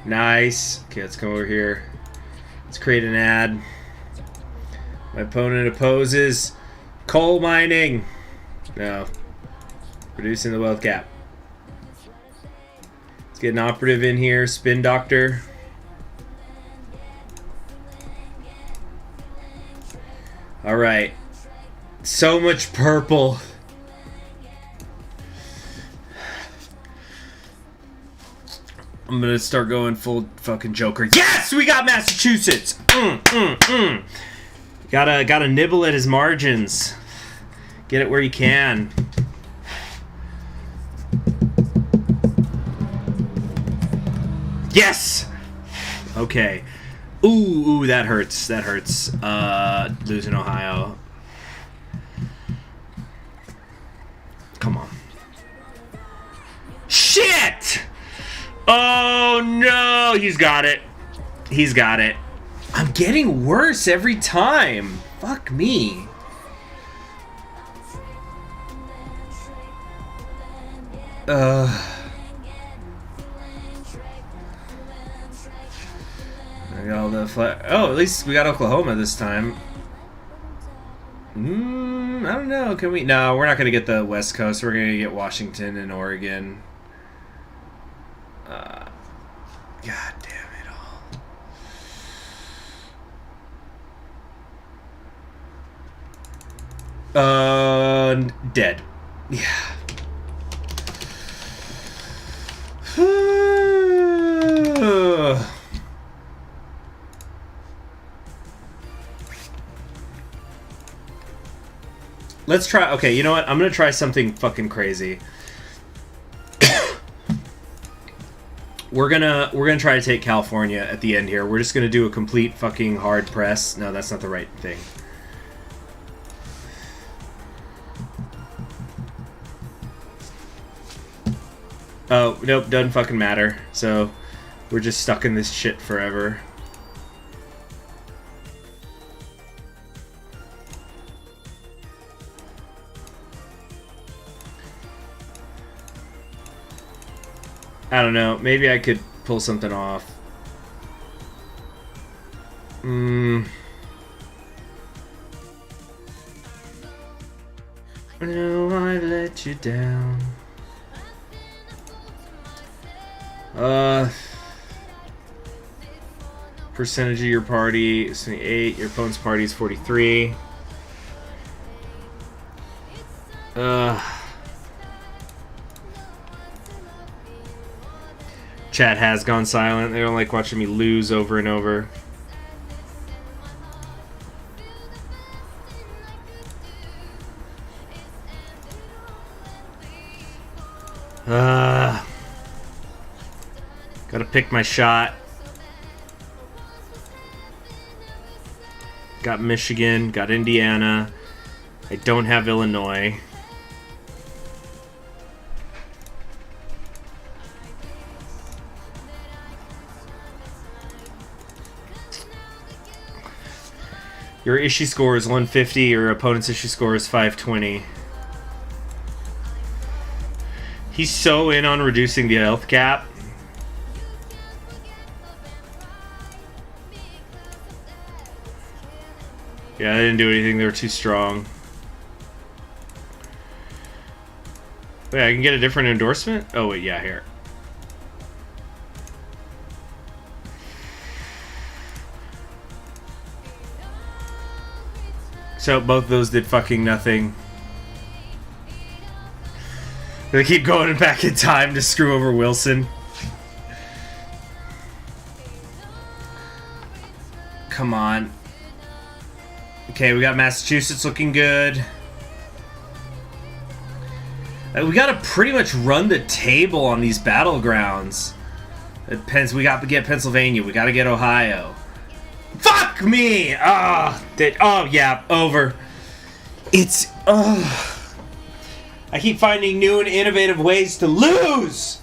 Nice. Okay, let's come over here. Let's create an ad. My opponent opposes coal mining. No. Reducing the wealth gap. Let's get an operative in here. Spin doctor. Alright. So much purple. I'm gonna start going full fucking Joker. Yes! We got Massachusetts! Gotta nibble at his margins. Get it where you can. Yes! Okay. Ooh, that hurts. That hurts. Losing Ohio. Come on. Shit! Oh no! He's got it. He's got it. I'm getting worse every time. Fuck me. I got all the oh, at least we got Oklahoma this time. I don't know. Can we? No, we're not gonna get the West Coast. We're gonna get Washington and Oregon. God damn it all. Dead. Yeah. Let's try. Okay, you know what? I'm gonna try something fucking crazy. We're gonna try to take California at the end here. We're just gonna do a complete fucking hard press. No, that's not the right thing. Oh, nope, doesn't fucking matter. So, we're just stuck in this shit forever. I don't know. Maybe I could pull something off. No, I let you down. Percentage of your party is 28. Your opponent's party is 43. Chat has gone silent. They don't like watching me lose over and over. Gotta pick my shot. Got Michigan, got Indiana. I don't have Illinois. Your issue score is 150. Your opponent's issue score is 520. He's so in on reducing the health cap. Yeah, they didn't do anything. They were too strong. Wait, I can get a different endorsement? Oh, wait, yeah, here. So both those did fucking nothing. They keep going back in time to screw over Wilson. Come on. Okay, we got Massachusetts looking good. We gotta pretty much run the table on these battlegrounds. We got to get Pennsylvania. We gotta get Ohio. Fuck me! Oh, yeah, over. It's, I keep finding new and innovative ways to lose!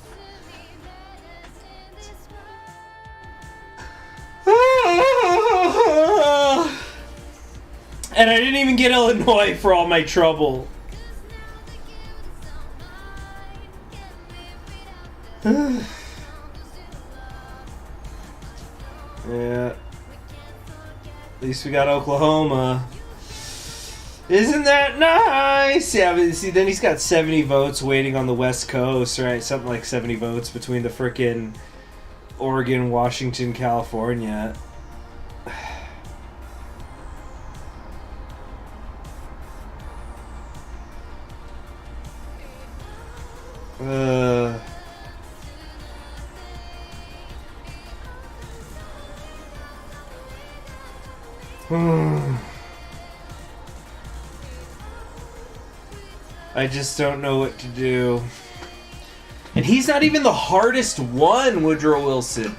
And I didn't even get Illinois for all my trouble. Yeah. At least we got Oklahoma. Isn't that nice? Yeah, but see, then he's got 70 votes waiting on the West Coast, right? Something like 70 votes between the frickin' Oregon, Washington, California. I just don't know what to do. And he's not even the hardest one, Woodrow Wilson.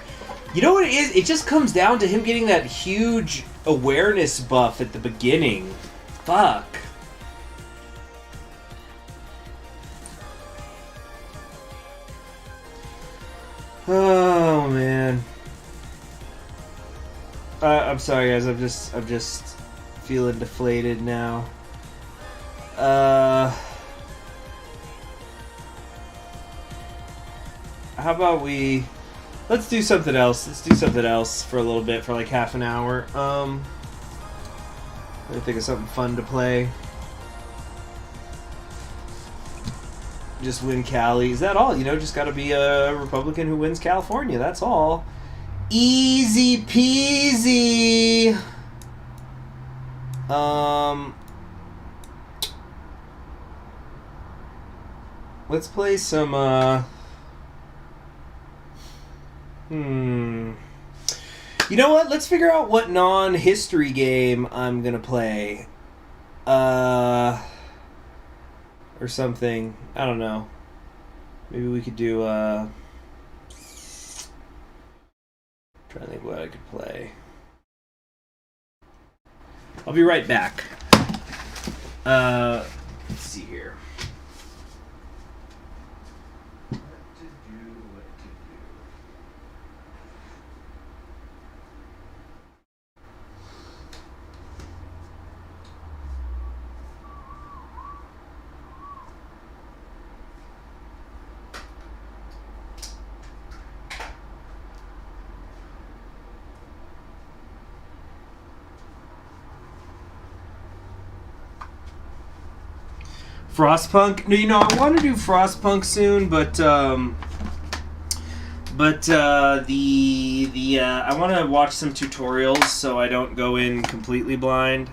You know what it is? It just comes down to him getting that huge awareness buff at the beginning. Fuck. Oh man. I'm sorry guys, I'm just feeling deflated now. How about let's do something else. Let's do something else for a little bit, for like half an hour. Let me think of something fun to play. Just win Cali. Is that all? You know, just gotta be a Republican who wins California. That's all. Easy peasy. Let's play some, You know what? Let's figure out what non-history game I'm gonna play. Or something. I don't know. Maybe we could do, trying to think what I could play. I'll be right back. Let's see here. Frostpunk? No, you know, I want to do Frostpunk soon, but I want to watch some tutorials so I don't go in completely blind.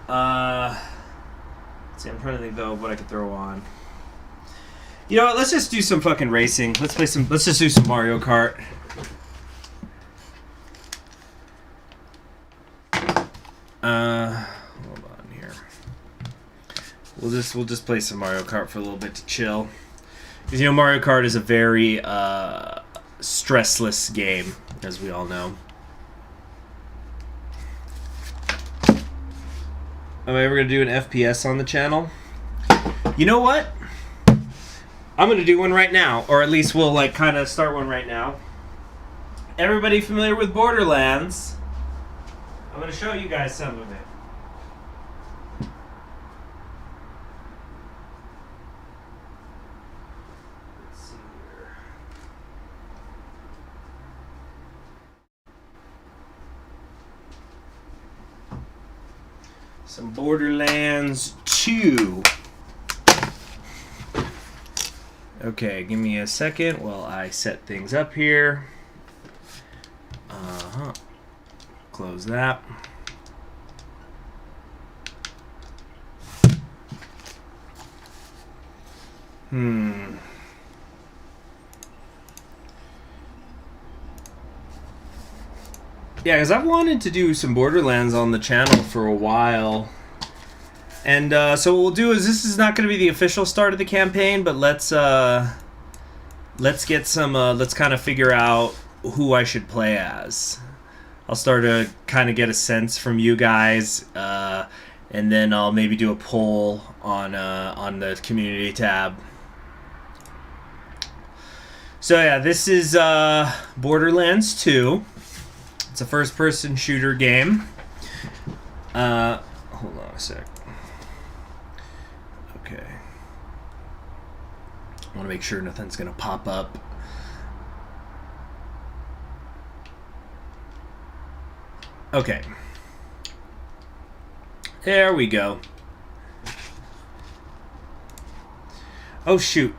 Let's see, I'm trying to think though of what I could throw on. You know what? Let's just do some fucking racing. Let's just do some Mario Kart. Hold on here. We'll just play some Mario Kart for a little bit to chill. Because, you know, Mario Kart is a very stressless game, as we all know. Am I ever going to do an FPS on the channel? You know what? I'm going to do one right now. Or at least we'll, like, kind of start one right now. Everybody familiar with Borderlands? I'm going to show you guys some of it. Some Borderlands 2. Okay, give me a second while I set things up here. Close that. Yeah, because I've wanted to do some Borderlands on the channel for a while. And so what we'll do is, this is not going to be the official start of the campaign, but let's get some, let's kind of figure out who I should play as. I'll start to kind of get a sense from you guys, and then I'll maybe do a poll on the community tab. So yeah, this is Borderlands 2. It's a first-person shooter game. Hold on a sec. Okay. I want to make sure nothing's going to pop up. Okay. There we go. Oh, shoot.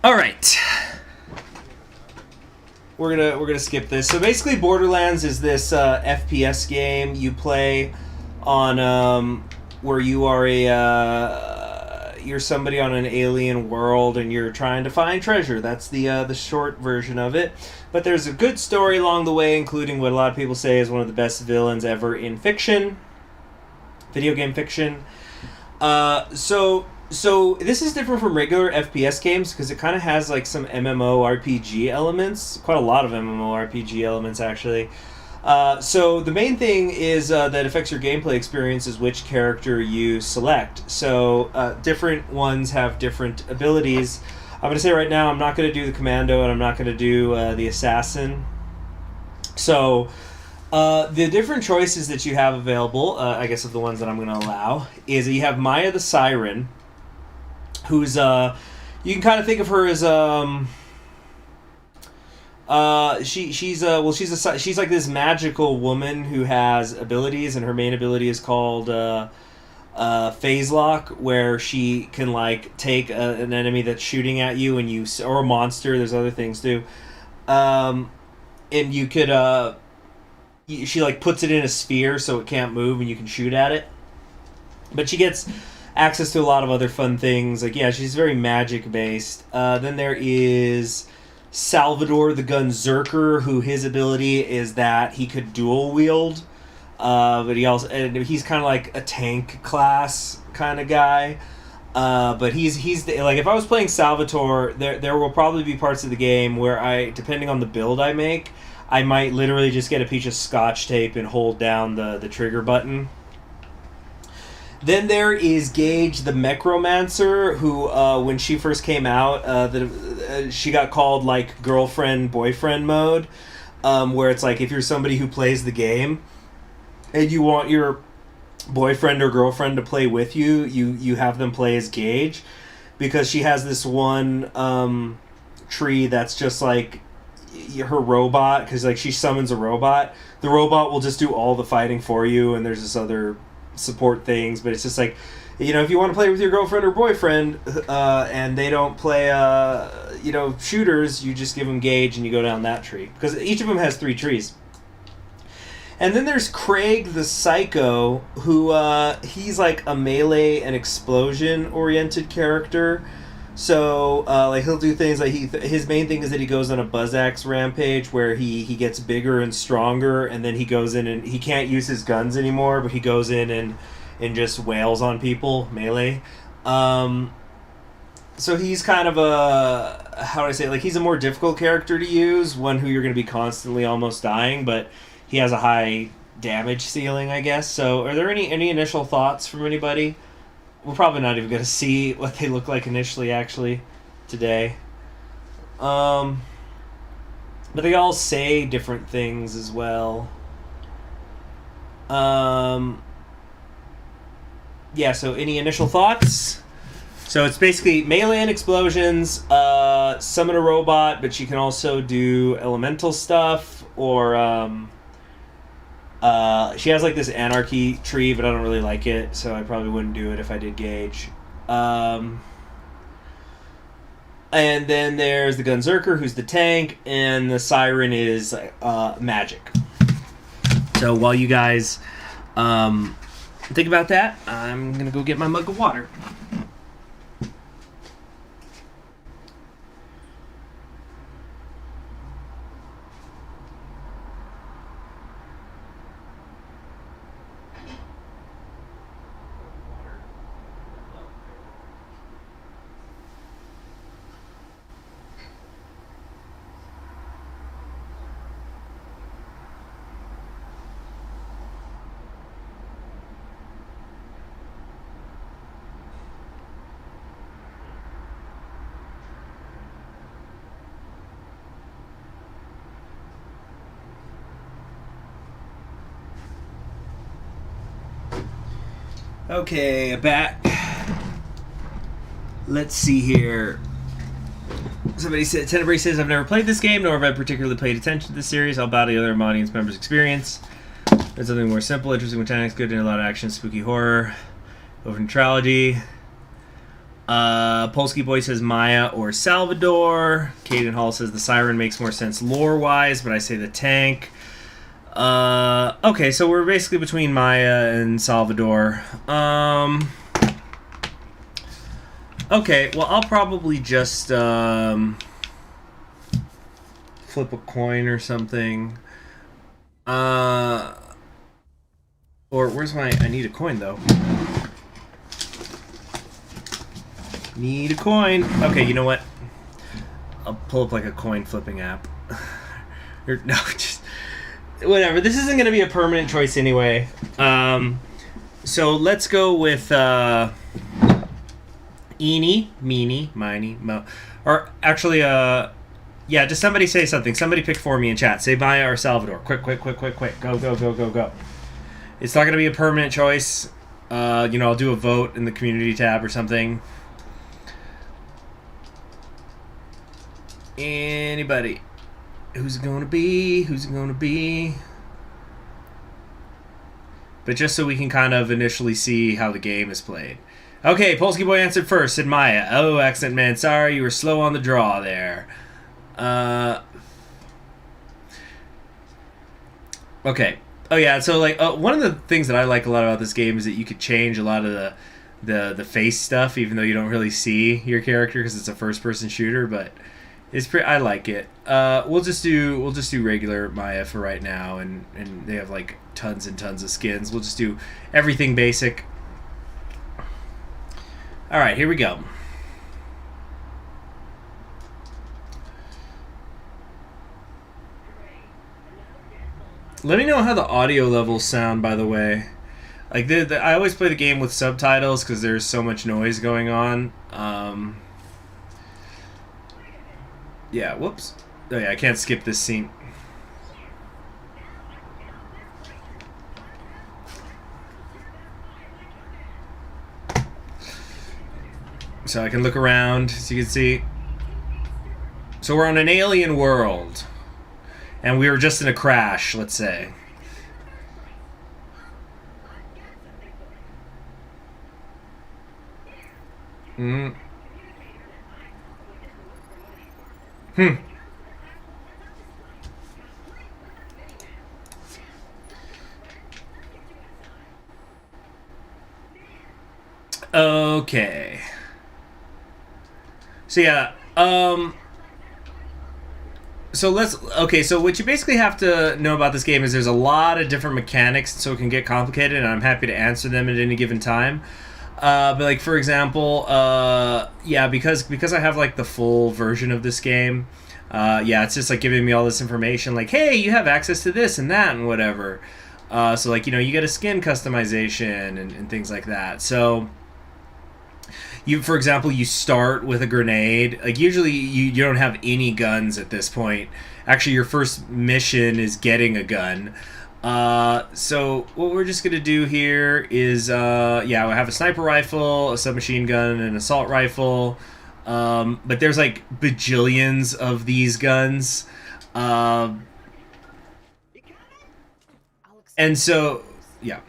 All right. We're gonna skip this. So basically, Borderlands is this FPS game you play on where you are you're somebody on an alien world and you're trying to find treasure. That's the short version of it. But there's a good story along the way, including what a lot of people say is one of the best villains ever in fiction, video game fiction. So this is different from regular FPS games because it kind of has like some MMORPG elements, quite a lot of MMORPG elements actually. So the main thing is that affects your gameplay experience is which character you select. So different ones have different abilities. I'm going to say right now I'm not going to do the commando and I'm not going to do the assassin. So the different choices that you have available, I guess of the ones that I'm going to allow, is that you have Maya the Siren, who's you can kind of think of her as she's like this magical woman who has abilities, and her main ability is called phase lock, where she can like take an enemy that's shooting at you and or a monster. There's other things too, and you could she like puts it in a sphere so it can't move and you can shoot at it, but she gets access to a lot of other fun things. Like, yeah, she's very magic based. Then there is Salvador the Gunzerker, who his ability is that he could dual wield, but he's kind of like a tank class kind of guy. But he's like, if I was playing Salvatore, there will probably be parts of the game where depending on the build I make, I might literally just get a piece of scotch tape and hold down the trigger button. Then there is Gage the Mechromancer, who, when she first came out, she got called, like, girlfriend-boyfriend mode, where it's like, if you're somebody who plays the game, and you want your boyfriend or girlfriend to play with you, you have them play as Gage, because she has this one tree that's just, like, her robot, because, like, she summons a robot. The robot will just do all the fighting for you, and there's this other support things, but it's just like, you know, if you want to play with your girlfriend or boyfriend and they don't play shooters, you just give them Gage and you go down that tree, because each of them has 3 trees. And then there's Craig the Psycho, who he's like a melee and explosion oriented character. So like, he'll do things like his main thing is that he goes on a Buzz-Axe rampage where he gets bigger and stronger, and then he goes in and he can't use his guns anymore, but he goes in and just wails on people, melee. So he's kind of a, how do I say it? Like, he's a more difficult character to use, one who you're going to be constantly almost dying, but he has a high damage ceiling, I guess. So are there any initial thoughts from anybody? We're probably not even going to see what they look like initially, actually, today. But they all say different things as well. Yeah, so any initial thoughts? So it's basically melee and explosions. summon a robot, but she can also do elemental stuff, or she has like this anarchy tree, but I don't really like it, so I probably wouldn't do it if I did Gage. And then there's the Gunzerker, who's the tank, and the Siren is magic. So while you guys think about that, I'm going to go get my mug of water. Okay, back. Let's see here. Somebody said, Tenebrae says, I've never played this game, nor have I particularly paid attention to this series. I'll bow to the other audience members' experience. There's something more simple, interesting mechanics, good, and a lot of action, spooky horror, over neutrality. Polsky Boy says Maya or Salvador. Caden Hall says the Siren makes more sense lore-wise, but I say the tank. Okay, so we're basically between Maya and Salvador. Okay, well, I'll probably just, flip a coin or something. Or, where's my, I need a coin, though. Need a coin. Okay, you know what? I'll pull up, like, a coin flipping app. No, just... Whatever. This isn't going to be a permanent choice anyway. So let's go with Eeny, Meeny, Miny, Mo. Or actually, yeah, just somebody say something. Somebody pick for me in chat. Say Maya or Salvador. Quick. Go. It's not going to be a permanent choice. I'll do a vote in the community tab or something. Anybody? Who's it going to be? But just so we can kind of initially see how the game is played. Okay, Polsky Boy answered first, said Maya. Oh, Accent Man, sorry, you were slow on the draw there. Okay. Oh, yeah, so, like, one of the things that I like a lot about this game is that you could change a lot of the face stuff, even though you don't really see your character because it's a first-person shooter, but... I like it. We'll just do regular Maya for right now, and they have like tons and tons of skins. We'll just do everything basic. All right, here we go. Let me know how the audio levels sound, by the way. Like I always play the game with subtitles because there's so much noise going on. Yeah, whoops. Oh yeah, I can't skip this scene. So I can look around, as you can see. So we're on an alien world. And we were just in a crash, let's say. Okay. So yeah, so what you basically have to know about this game is there's a lot of different mechanics, so it can get complicated, and I'm happy to answer them at any given time. But like, for example, yeah, because I have like the full version of this game, yeah, it's just like giving me all this information, like, hey, you have access to this and that and whatever. So like, you get a skin customization and things like that. So for example, you start with a grenade. Like, usually you don't have any guns at this point. Actually, your first mission is getting a gun. So what we're just gonna do here is, yeah, we have a sniper rifle, a submachine gun, and an assault rifle. But there's like bajillions of these guns. And so, yeah.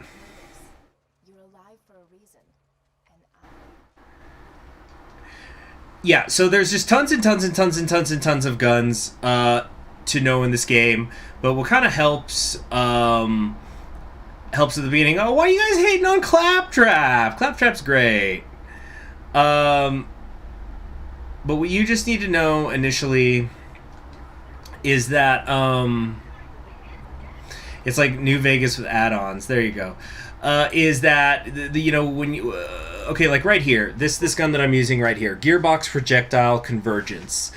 Yeah, so there's just tons and tons and tons and tons and tons of guns to know in this game. But what kind of helps helps at the beginning. Oh, why are you guys hating on Claptrap? Claptrap's great. But what you just need to know initially is that it's like New Vegas with add-ons. There you go. Is that you know when you okay, like right here, this gun that I'm using right here, gearbox projectile convergence.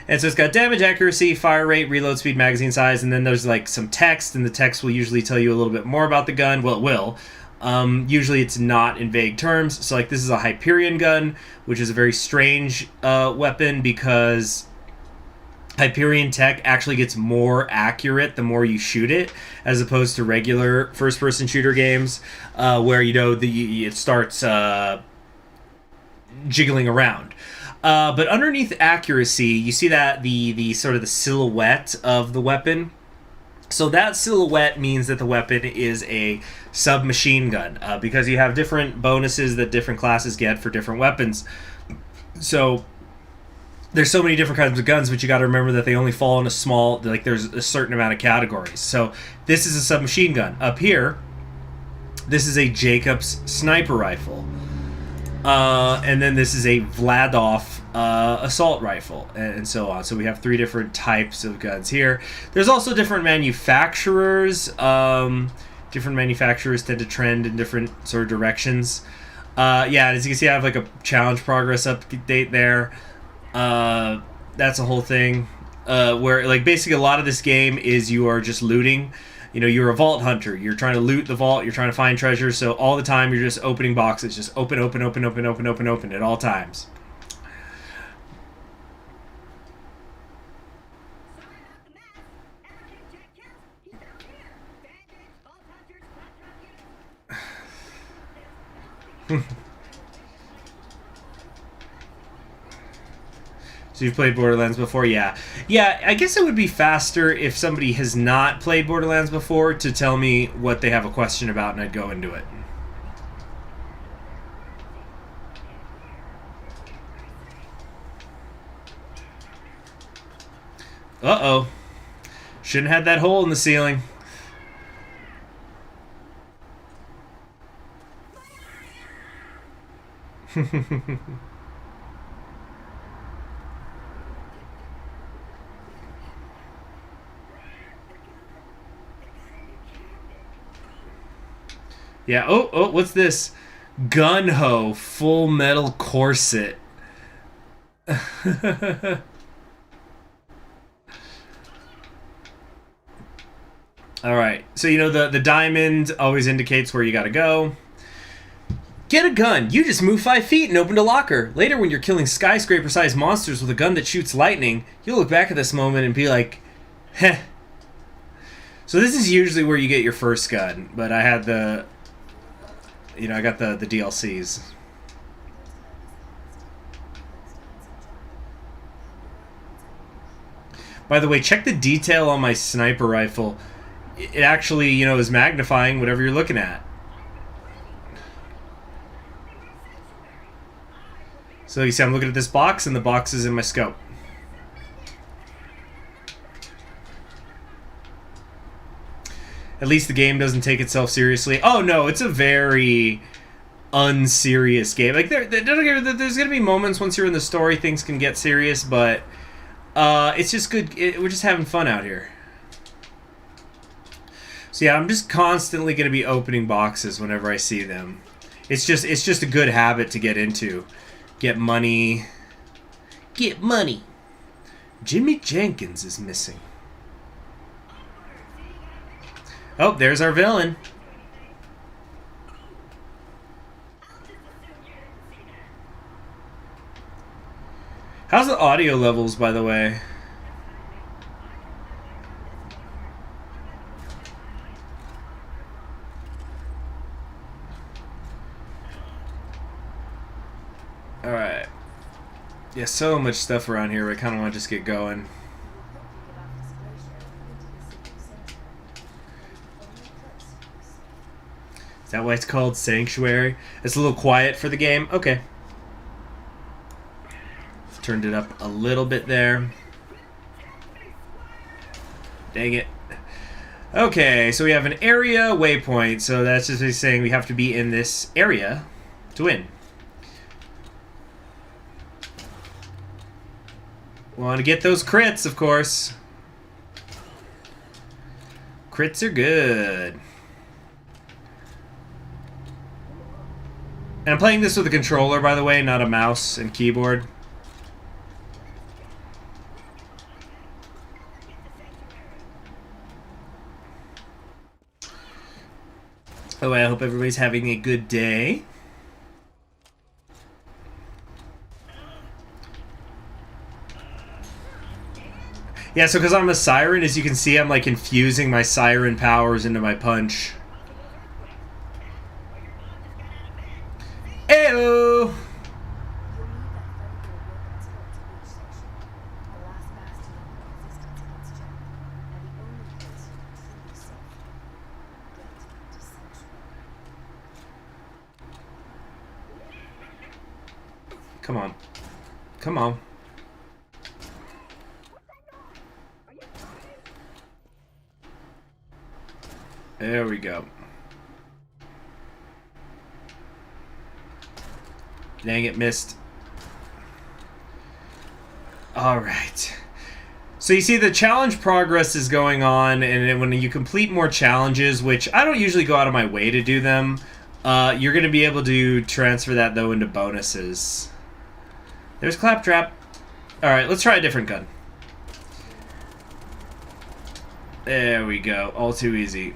And so it's got damage accuracy, fire rate, reload speed, magazine size, and then there's like some text, and the text will usually tell you a little bit more about the gun. Well, it will. Usually it's not in vague terms. So like this is a Hyperion gun, which is a very strange weapon because Hyperion tech actually gets more accurate the more you shoot it, as opposed to regular first-person shooter games where you know it starts jiggling around. But underneath accuracy, you see that the sort of the silhouette of the weapon. So that silhouette means that the weapon is a submachine gun because you have different bonuses that different classes get for different weapons. So there's so many different kinds of guns, but you got to remember that they only fall in a small, like there's a certain amount of categories. So this is a submachine gun. Up here, this is a Jacobs sniper rifle. And then this is a Vladov assault rifle, and so on. So we have three different types of guns here. There's also different manufacturers. Different manufacturers tend to trend in different sort of directions. Yeah, as you can see, I have like a challenge progress update there. That's a whole thing where like basically a lot of this game is you are just looting. You know, you're a vault hunter. You're trying to loot the vault. You're trying to find treasure. So all the time you're just opening boxes. Just open at all times. So you've played Borderlands before? Yeah. Yeah, I guess it would be faster if somebody has not played Borderlands before to tell me what they have a question about, and I'd go into it. Uh-oh. Shouldn't have had that hole in the ceiling. Yeah, oh, what's this? Gun-Ho Full Metal Corset. Alright, so you know the diamond always indicates where you gotta go. Get a gun. You just move 5 feet and opened a locker. Later, when you're killing skyscraper-sized monsters with a gun that shoots lightning, you'll look back at this moment and be like, heh. So this is usually where you get your first gun, but I had the... You know, I got the DLCs. By the way, check the detail on my sniper rifle. It actually, you know, is magnifying whatever you're looking at. So you see I'm looking at this box, and the box is in my scope. At least the game doesn't take itself seriously. Oh no, it's a very unserious game. Like there's gonna be moments once you're in the story things can get serious, but it's just good. We're just having fun out here. So yeah, I'm just constantly gonna be opening boxes whenever I see them. It's just a good habit to get into. Get money. Get money. Jimmy Jenkins is missing. Oh, there's our villain. How's the audio levels, by the way? Alright. Yeah, so much stuff around here. I kind of want to just get going. Is that why it's called Sanctuary? It's a little quiet for the game. Okay. Turned it up a little bit there. Dang it. Okay, so we have an area waypoint. So that's just saying we have to be in this area to win. Want to get those crits, of course. Crits are good. And I'm playing this with a controller, by the way, not a mouse and keyboard. Oh, I hope everybody's having a good day. Yeah, so because I'm a siren, as you can see, I'm like infusing my siren powers into my punch. Ayo! Come on. Come on. There we go. Dang it, missed. Alright. So you see the challenge progress is going on, and when you complete more challenges, which I don't usually go out of my way to do them, you're going to be able to transfer that, though, into bonuses. There's Claptrap. Alright, let's try a different gun. There we go. All too easy.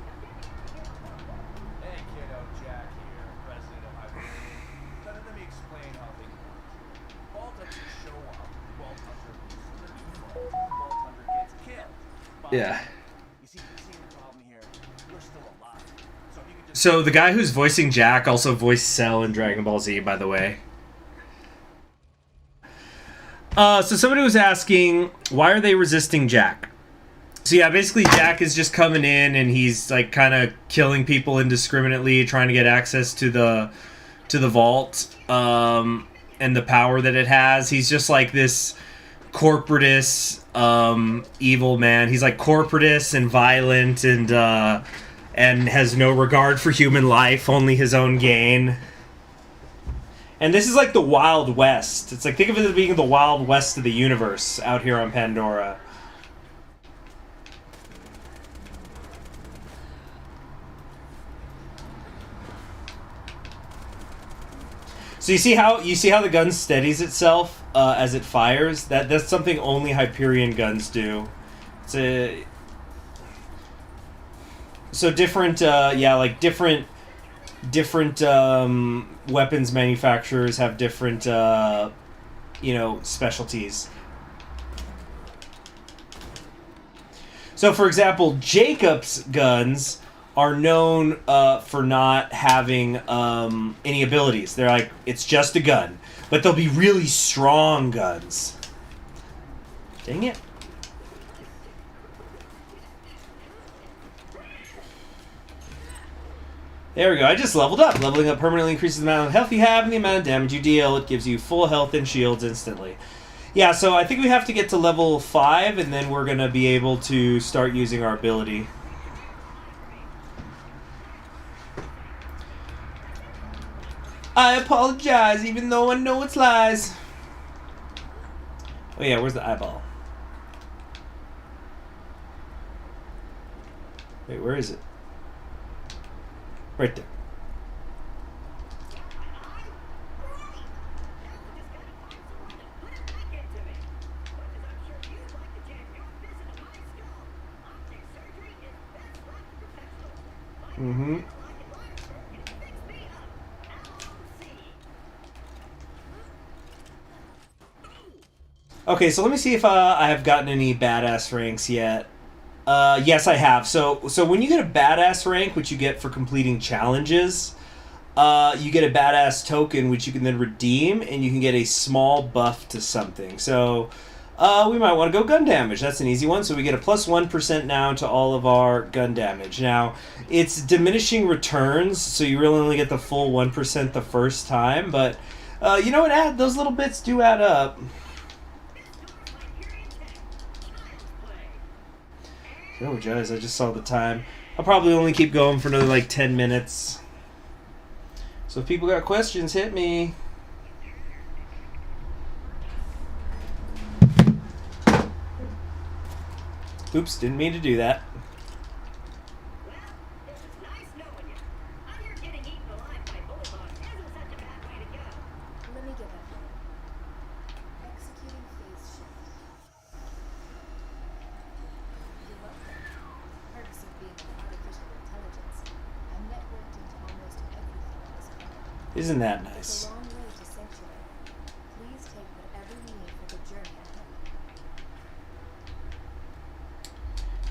Yeah. So the guy who's voicing Jack also voiced Cell in Dragon Ball Z, by the way. So somebody was asking, why are they resisting Jack? So yeah, basically Jack is just coming in and he's like kind of killing people indiscriminately, trying to get access to the vault and the power that it has. He's just like this corporatist evil man. He's like corporatist and violent and has no regard for human life, only his own gain. And this is like the Wild West. It's like, think of it as being the Wild West of the universe out here on Pandora. So you see how the gun steadies itself as it fires? That's something only Hyperion guns do. So different, like different weapons manufacturers have different, specialties. So, for example, Jacob's guns are known for not having any abilities. They're like, it's just a gun. But they'll be really strong guns. Dang it. There we go. I just leveled up. Leveling up permanently increases the amount of health you have and the amount of damage you deal. It gives you full health and shields instantly. Yeah, so I think we have to get to level 5, and then we're going to be able to start using our ability. I apologize, even though I know it's lies. Oh yeah, where's the eyeball? Wait, where is it? Right there. Mm-hmm. Okay, so let me see if I have gotten any badass ranks yet. Yes, I have. So when you get a badass rank, which you get for completing challenges, you get a badass token which you can then redeem, and you can get a small buff to something. So we might want to go gun damage. That's an easy one. So we get a plus 1% now to all of our gun damage. Now, it's diminishing returns, so you really only get the full 1% the first time, but you know what? Those little bits do add up. Oh, guys, I just saw the time. I'll probably only keep going for another like 10 minutes. So if people got questions, hit me. Oops, didn't mean to do that. Well, it's nice knowing you. Out here getting eaten alive by bullet bugs isn't such a bad way to go. Let me get that for you. Executing phase shift. You're welcome. Perks of being an artificial intelligence. I'm networked into almost everything on this planet. Isn't that It's nice? a long way to sanctuary. Please take whatever you need for the journey ahead.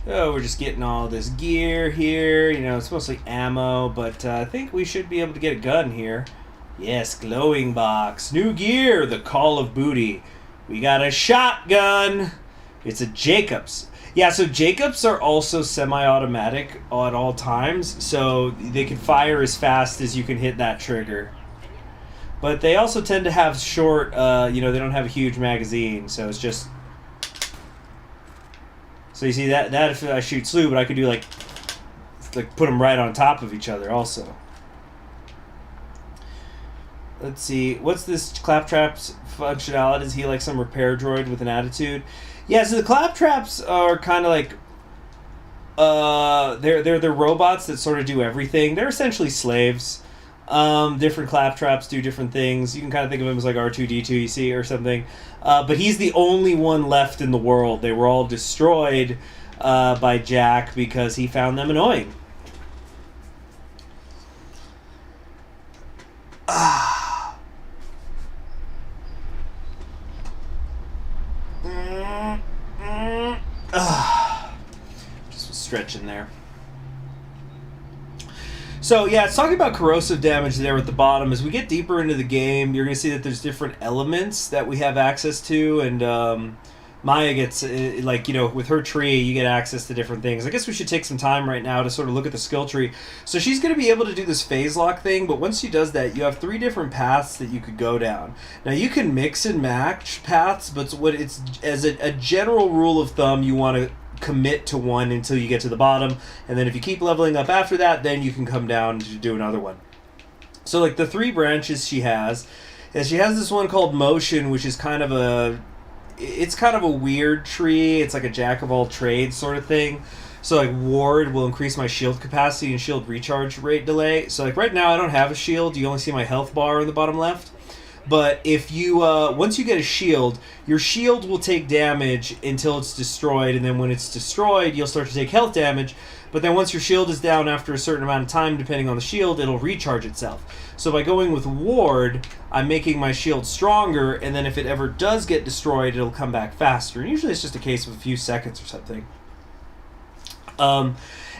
Oh, we're just getting all this gear here. You know, it's mostly ammo, but I think we should be able to get a gun here. Yes, glowing box. New gear, the Call of Booty. We got a shotgun. It's a Jacobs. Yeah, so Jacobs are also semi-automatic at all times, so they can fire as fast as you can hit that trigger. But they also tend to have short, you know, they don't have a huge magazine, so it's just... So you see that if I shoot slew, but I could do like put them right on top of each other also. Let's see, what's this Claptrap's functionality? Is he like some repair droid with an attitude? Yeah, so the Claptraps are kind of like they're robots that sort of do everything. They're essentially slaves. Different Claptraps do different things. You can kind of think of him as like R2-D2, you see, or something. But he's the only one left in the world. They were all destroyed by Jack because he found them annoying. Just stretching there. So yeah, it's talking about corrosive damage there at the bottom. As we get deeper into the game, you're going to see that there's different elements that we have access to, and Maya gets, like, you know, with her tree, you get access to different things. I guess we should take some time right now to sort of look at the skill tree. So she's going to be able to do this phase lock thing, but once she does that, you have 3 different paths that you could go down. Now, you can mix and match paths, but what it's as a general rule of thumb, you want to commit to one until you get to the bottom, and then if you keep leveling up after that, then you can come down to do another one. So like the 3 branches she has is she has this one called Motion, which is kind of a weird tree. It's like a jack of all trades sort of thing. So like Ward will increase my shield capacity and shield recharge rate delay. So like right now I don't have a shield. You only see my health bar in the bottom left. But if you once you get a shield, your shield will take damage until it's destroyed, and then when it's destroyed, you'll start to take health damage. But then once your shield is down after a certain amount of time, depending on the shield, it'll recharge itself. So by going with Ward, I'm making my shield stronger, and then if it ever does get destroyed, it'll come back faster. And usually it's just a case of a few seconds or something.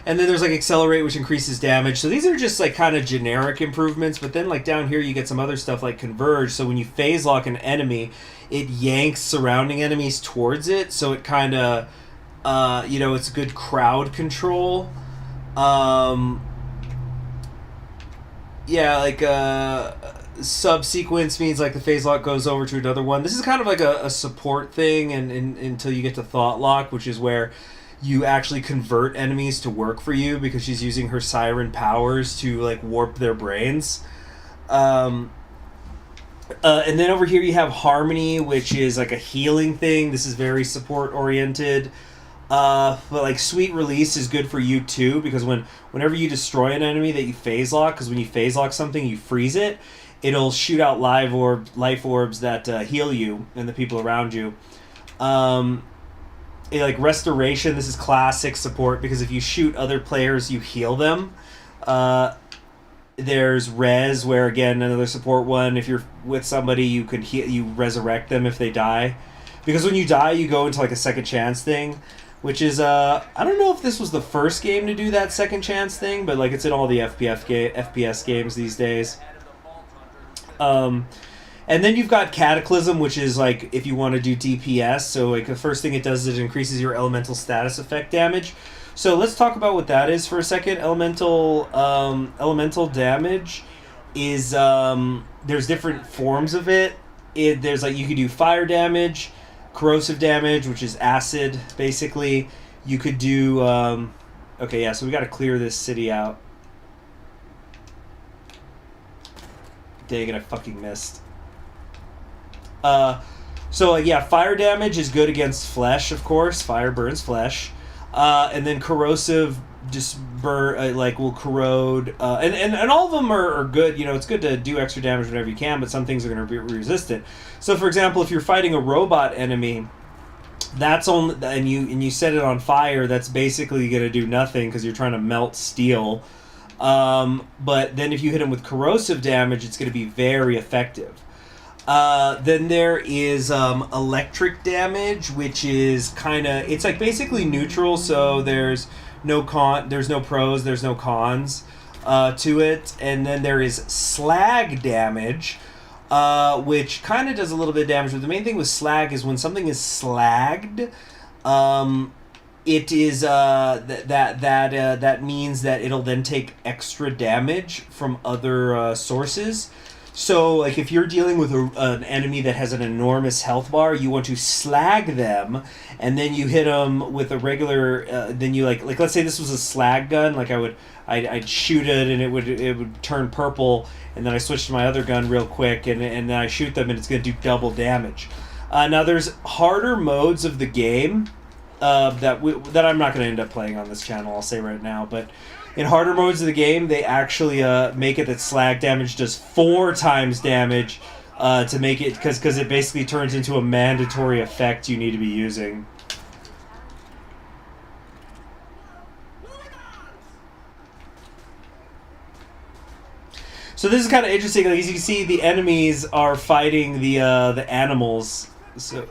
And then there's like Accelerate, which increases damage. So these are just like kind of generic improvements. But then like down here you get some other stuff like Converge. So when you phase lock an enemy, it yanks surrounding enemies towards it. So it kind of, you know, it's good crowd control. Yeah, like subsequence means like the phase lock goes over to another one. This is kind of like a support thing, and until you get to Thought Lock, which is where you actually convert enemies to work for you because she's using her siren powers to like warp their brains. And then over here you have Harmony, which is like a healing thing. This is very support oriented. But like Sweet Release is good for you too, because whenever you destroy an enemy that you phase lock, because when you phase lock something you freeze it, it'll shoot out life orbs that heal you and the people around you. Like Restoration, this is classic support, because if you shoot other players, you heal them. There's Res, where again, another support one. If you're with somebody, you resurrect them if they die. Because when you die, you go into like a second chance thing, which is I don't know if this was the first game to do that second chance thing, but like it's in all the FPS games these days. And then you've got Cataclysm, which is like if you want to do DPS. So like the first thing it does is it increases your elemental status effect damage. So let's talk about what that is for a second. Elemental damage is there's different forms of it. There's like you could do fire damage, corrosive damage, which is acid basically. You could do okay, yeah. So we got to clear this city out. Dang it! I fucking missed. So yeah, fire damage is good against flesh, of course. Fire burns flesh, and then corrosive just will corrode, and all of them are good. You know, it's good to do extra damage whenever you can, but some things are going to be resistant. So, for example, if you're fighting a robot enemy, that's only and you set it on fire, that's basically going to do nothing because you're trying to melt steel. But then if you hit him with corrosive damage, it's going to be very effective. Then there is electric damage, which is it's like basically neutral. So there's no pros, there's no cons to it. And then there is slag damage, which kind of does a little bit of damage. But the main thing with slag is when something is slagged, it is that means that it'll then take extra damage from other sources. So, like, if you're dealing with an enemy that has an enormous health bar, you want to slag them, and then you hit them with a regular. Then you like let's say this was a slag gun. Like I'd shoot it, and it would turn purple, and then I switch to my other gun real quick, and then I shoot them, and it's going to do double damage. Now, there's harder modes of the game that I'm not going to end up playing on this channel. I'll say right now, but. In harder modes of the game, they actually make it that slag damage does 4 times damage to make it because it basically turns into a mandatory effect you need to be using. So this is kind of interesting. Like, as you can see, the enemies are fighting the animals. So.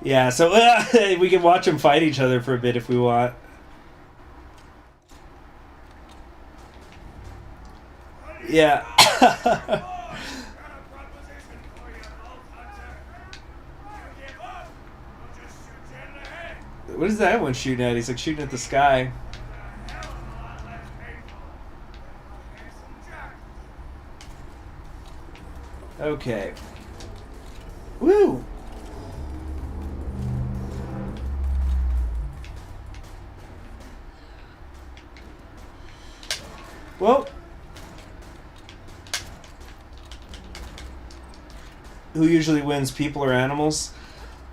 Yeah, so we can watch them fight each other for a bit if we want. Yeah. What is that one shooting at? He's like shooting at the sky. Okay. Woo! Well, who usually wins, people or animals?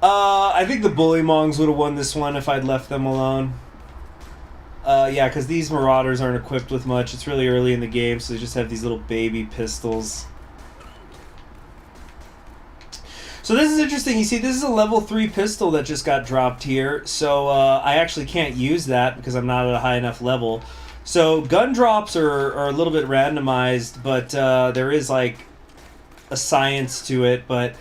I think the Bullymongs would have won this one if I'd left them alone. Yeah, because these Marauders aren't equipped with much. It's really early in the game, so they just have these little baby pistols. So this is interesting. You see, this is a level 3 pistol that just got dropped here. So I actually can't use that because I'm not at a high enough level. So gun drops are a little bit randomized, but there is like a science to it. But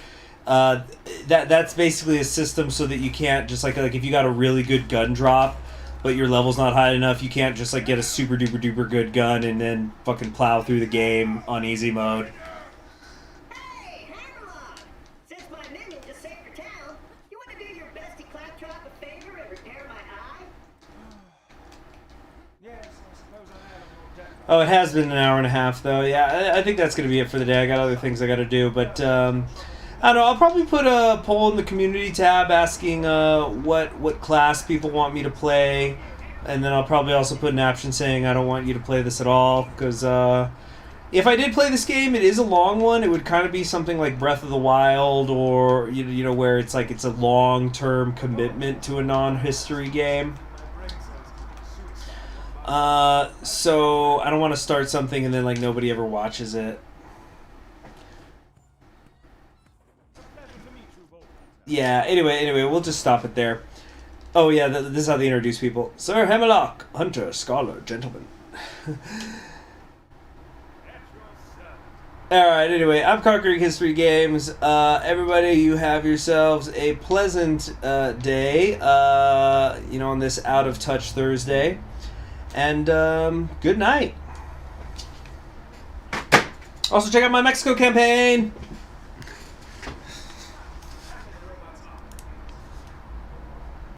that's basically a system so that you can't just like if you got a really good gun drop, but your level's not high enough, you can't just like get a super duper duper good gun and then fucking plow through the game on easy mode. Hey, Hammerlock! Since my minion just saved your town, you want to do your bestie Claptrap a favor and repair my eye? Yes, I suppose I had a little debt. Oh, it has been an hour and a half, though. Yeah, I think that's going to be it for the day. I got other things I got to do, but I don't know. I'll probably put a poll in the community tab asking what class people want me to play, and then I'll probably also put an option saying I don't want you to play this at all, because if I did play this game, it is a long one. It would kind of be something like Breath of the Wild, or you know where it's like it's a long-term commitment to a non-history game. So I don't want to start something and then like nobody ever watches it. Yeah, anyway, we'll just stop it there. Oh yeah, this is how they introduce people. Sir Hemlock, hunter, scholar, gentleman. Alright, anyway, I'm Conquering History Games. Everybody, you have yourselves a pleasant day, on this Out of Touch Thursday. And good night. Also, check out my Mexico campaign.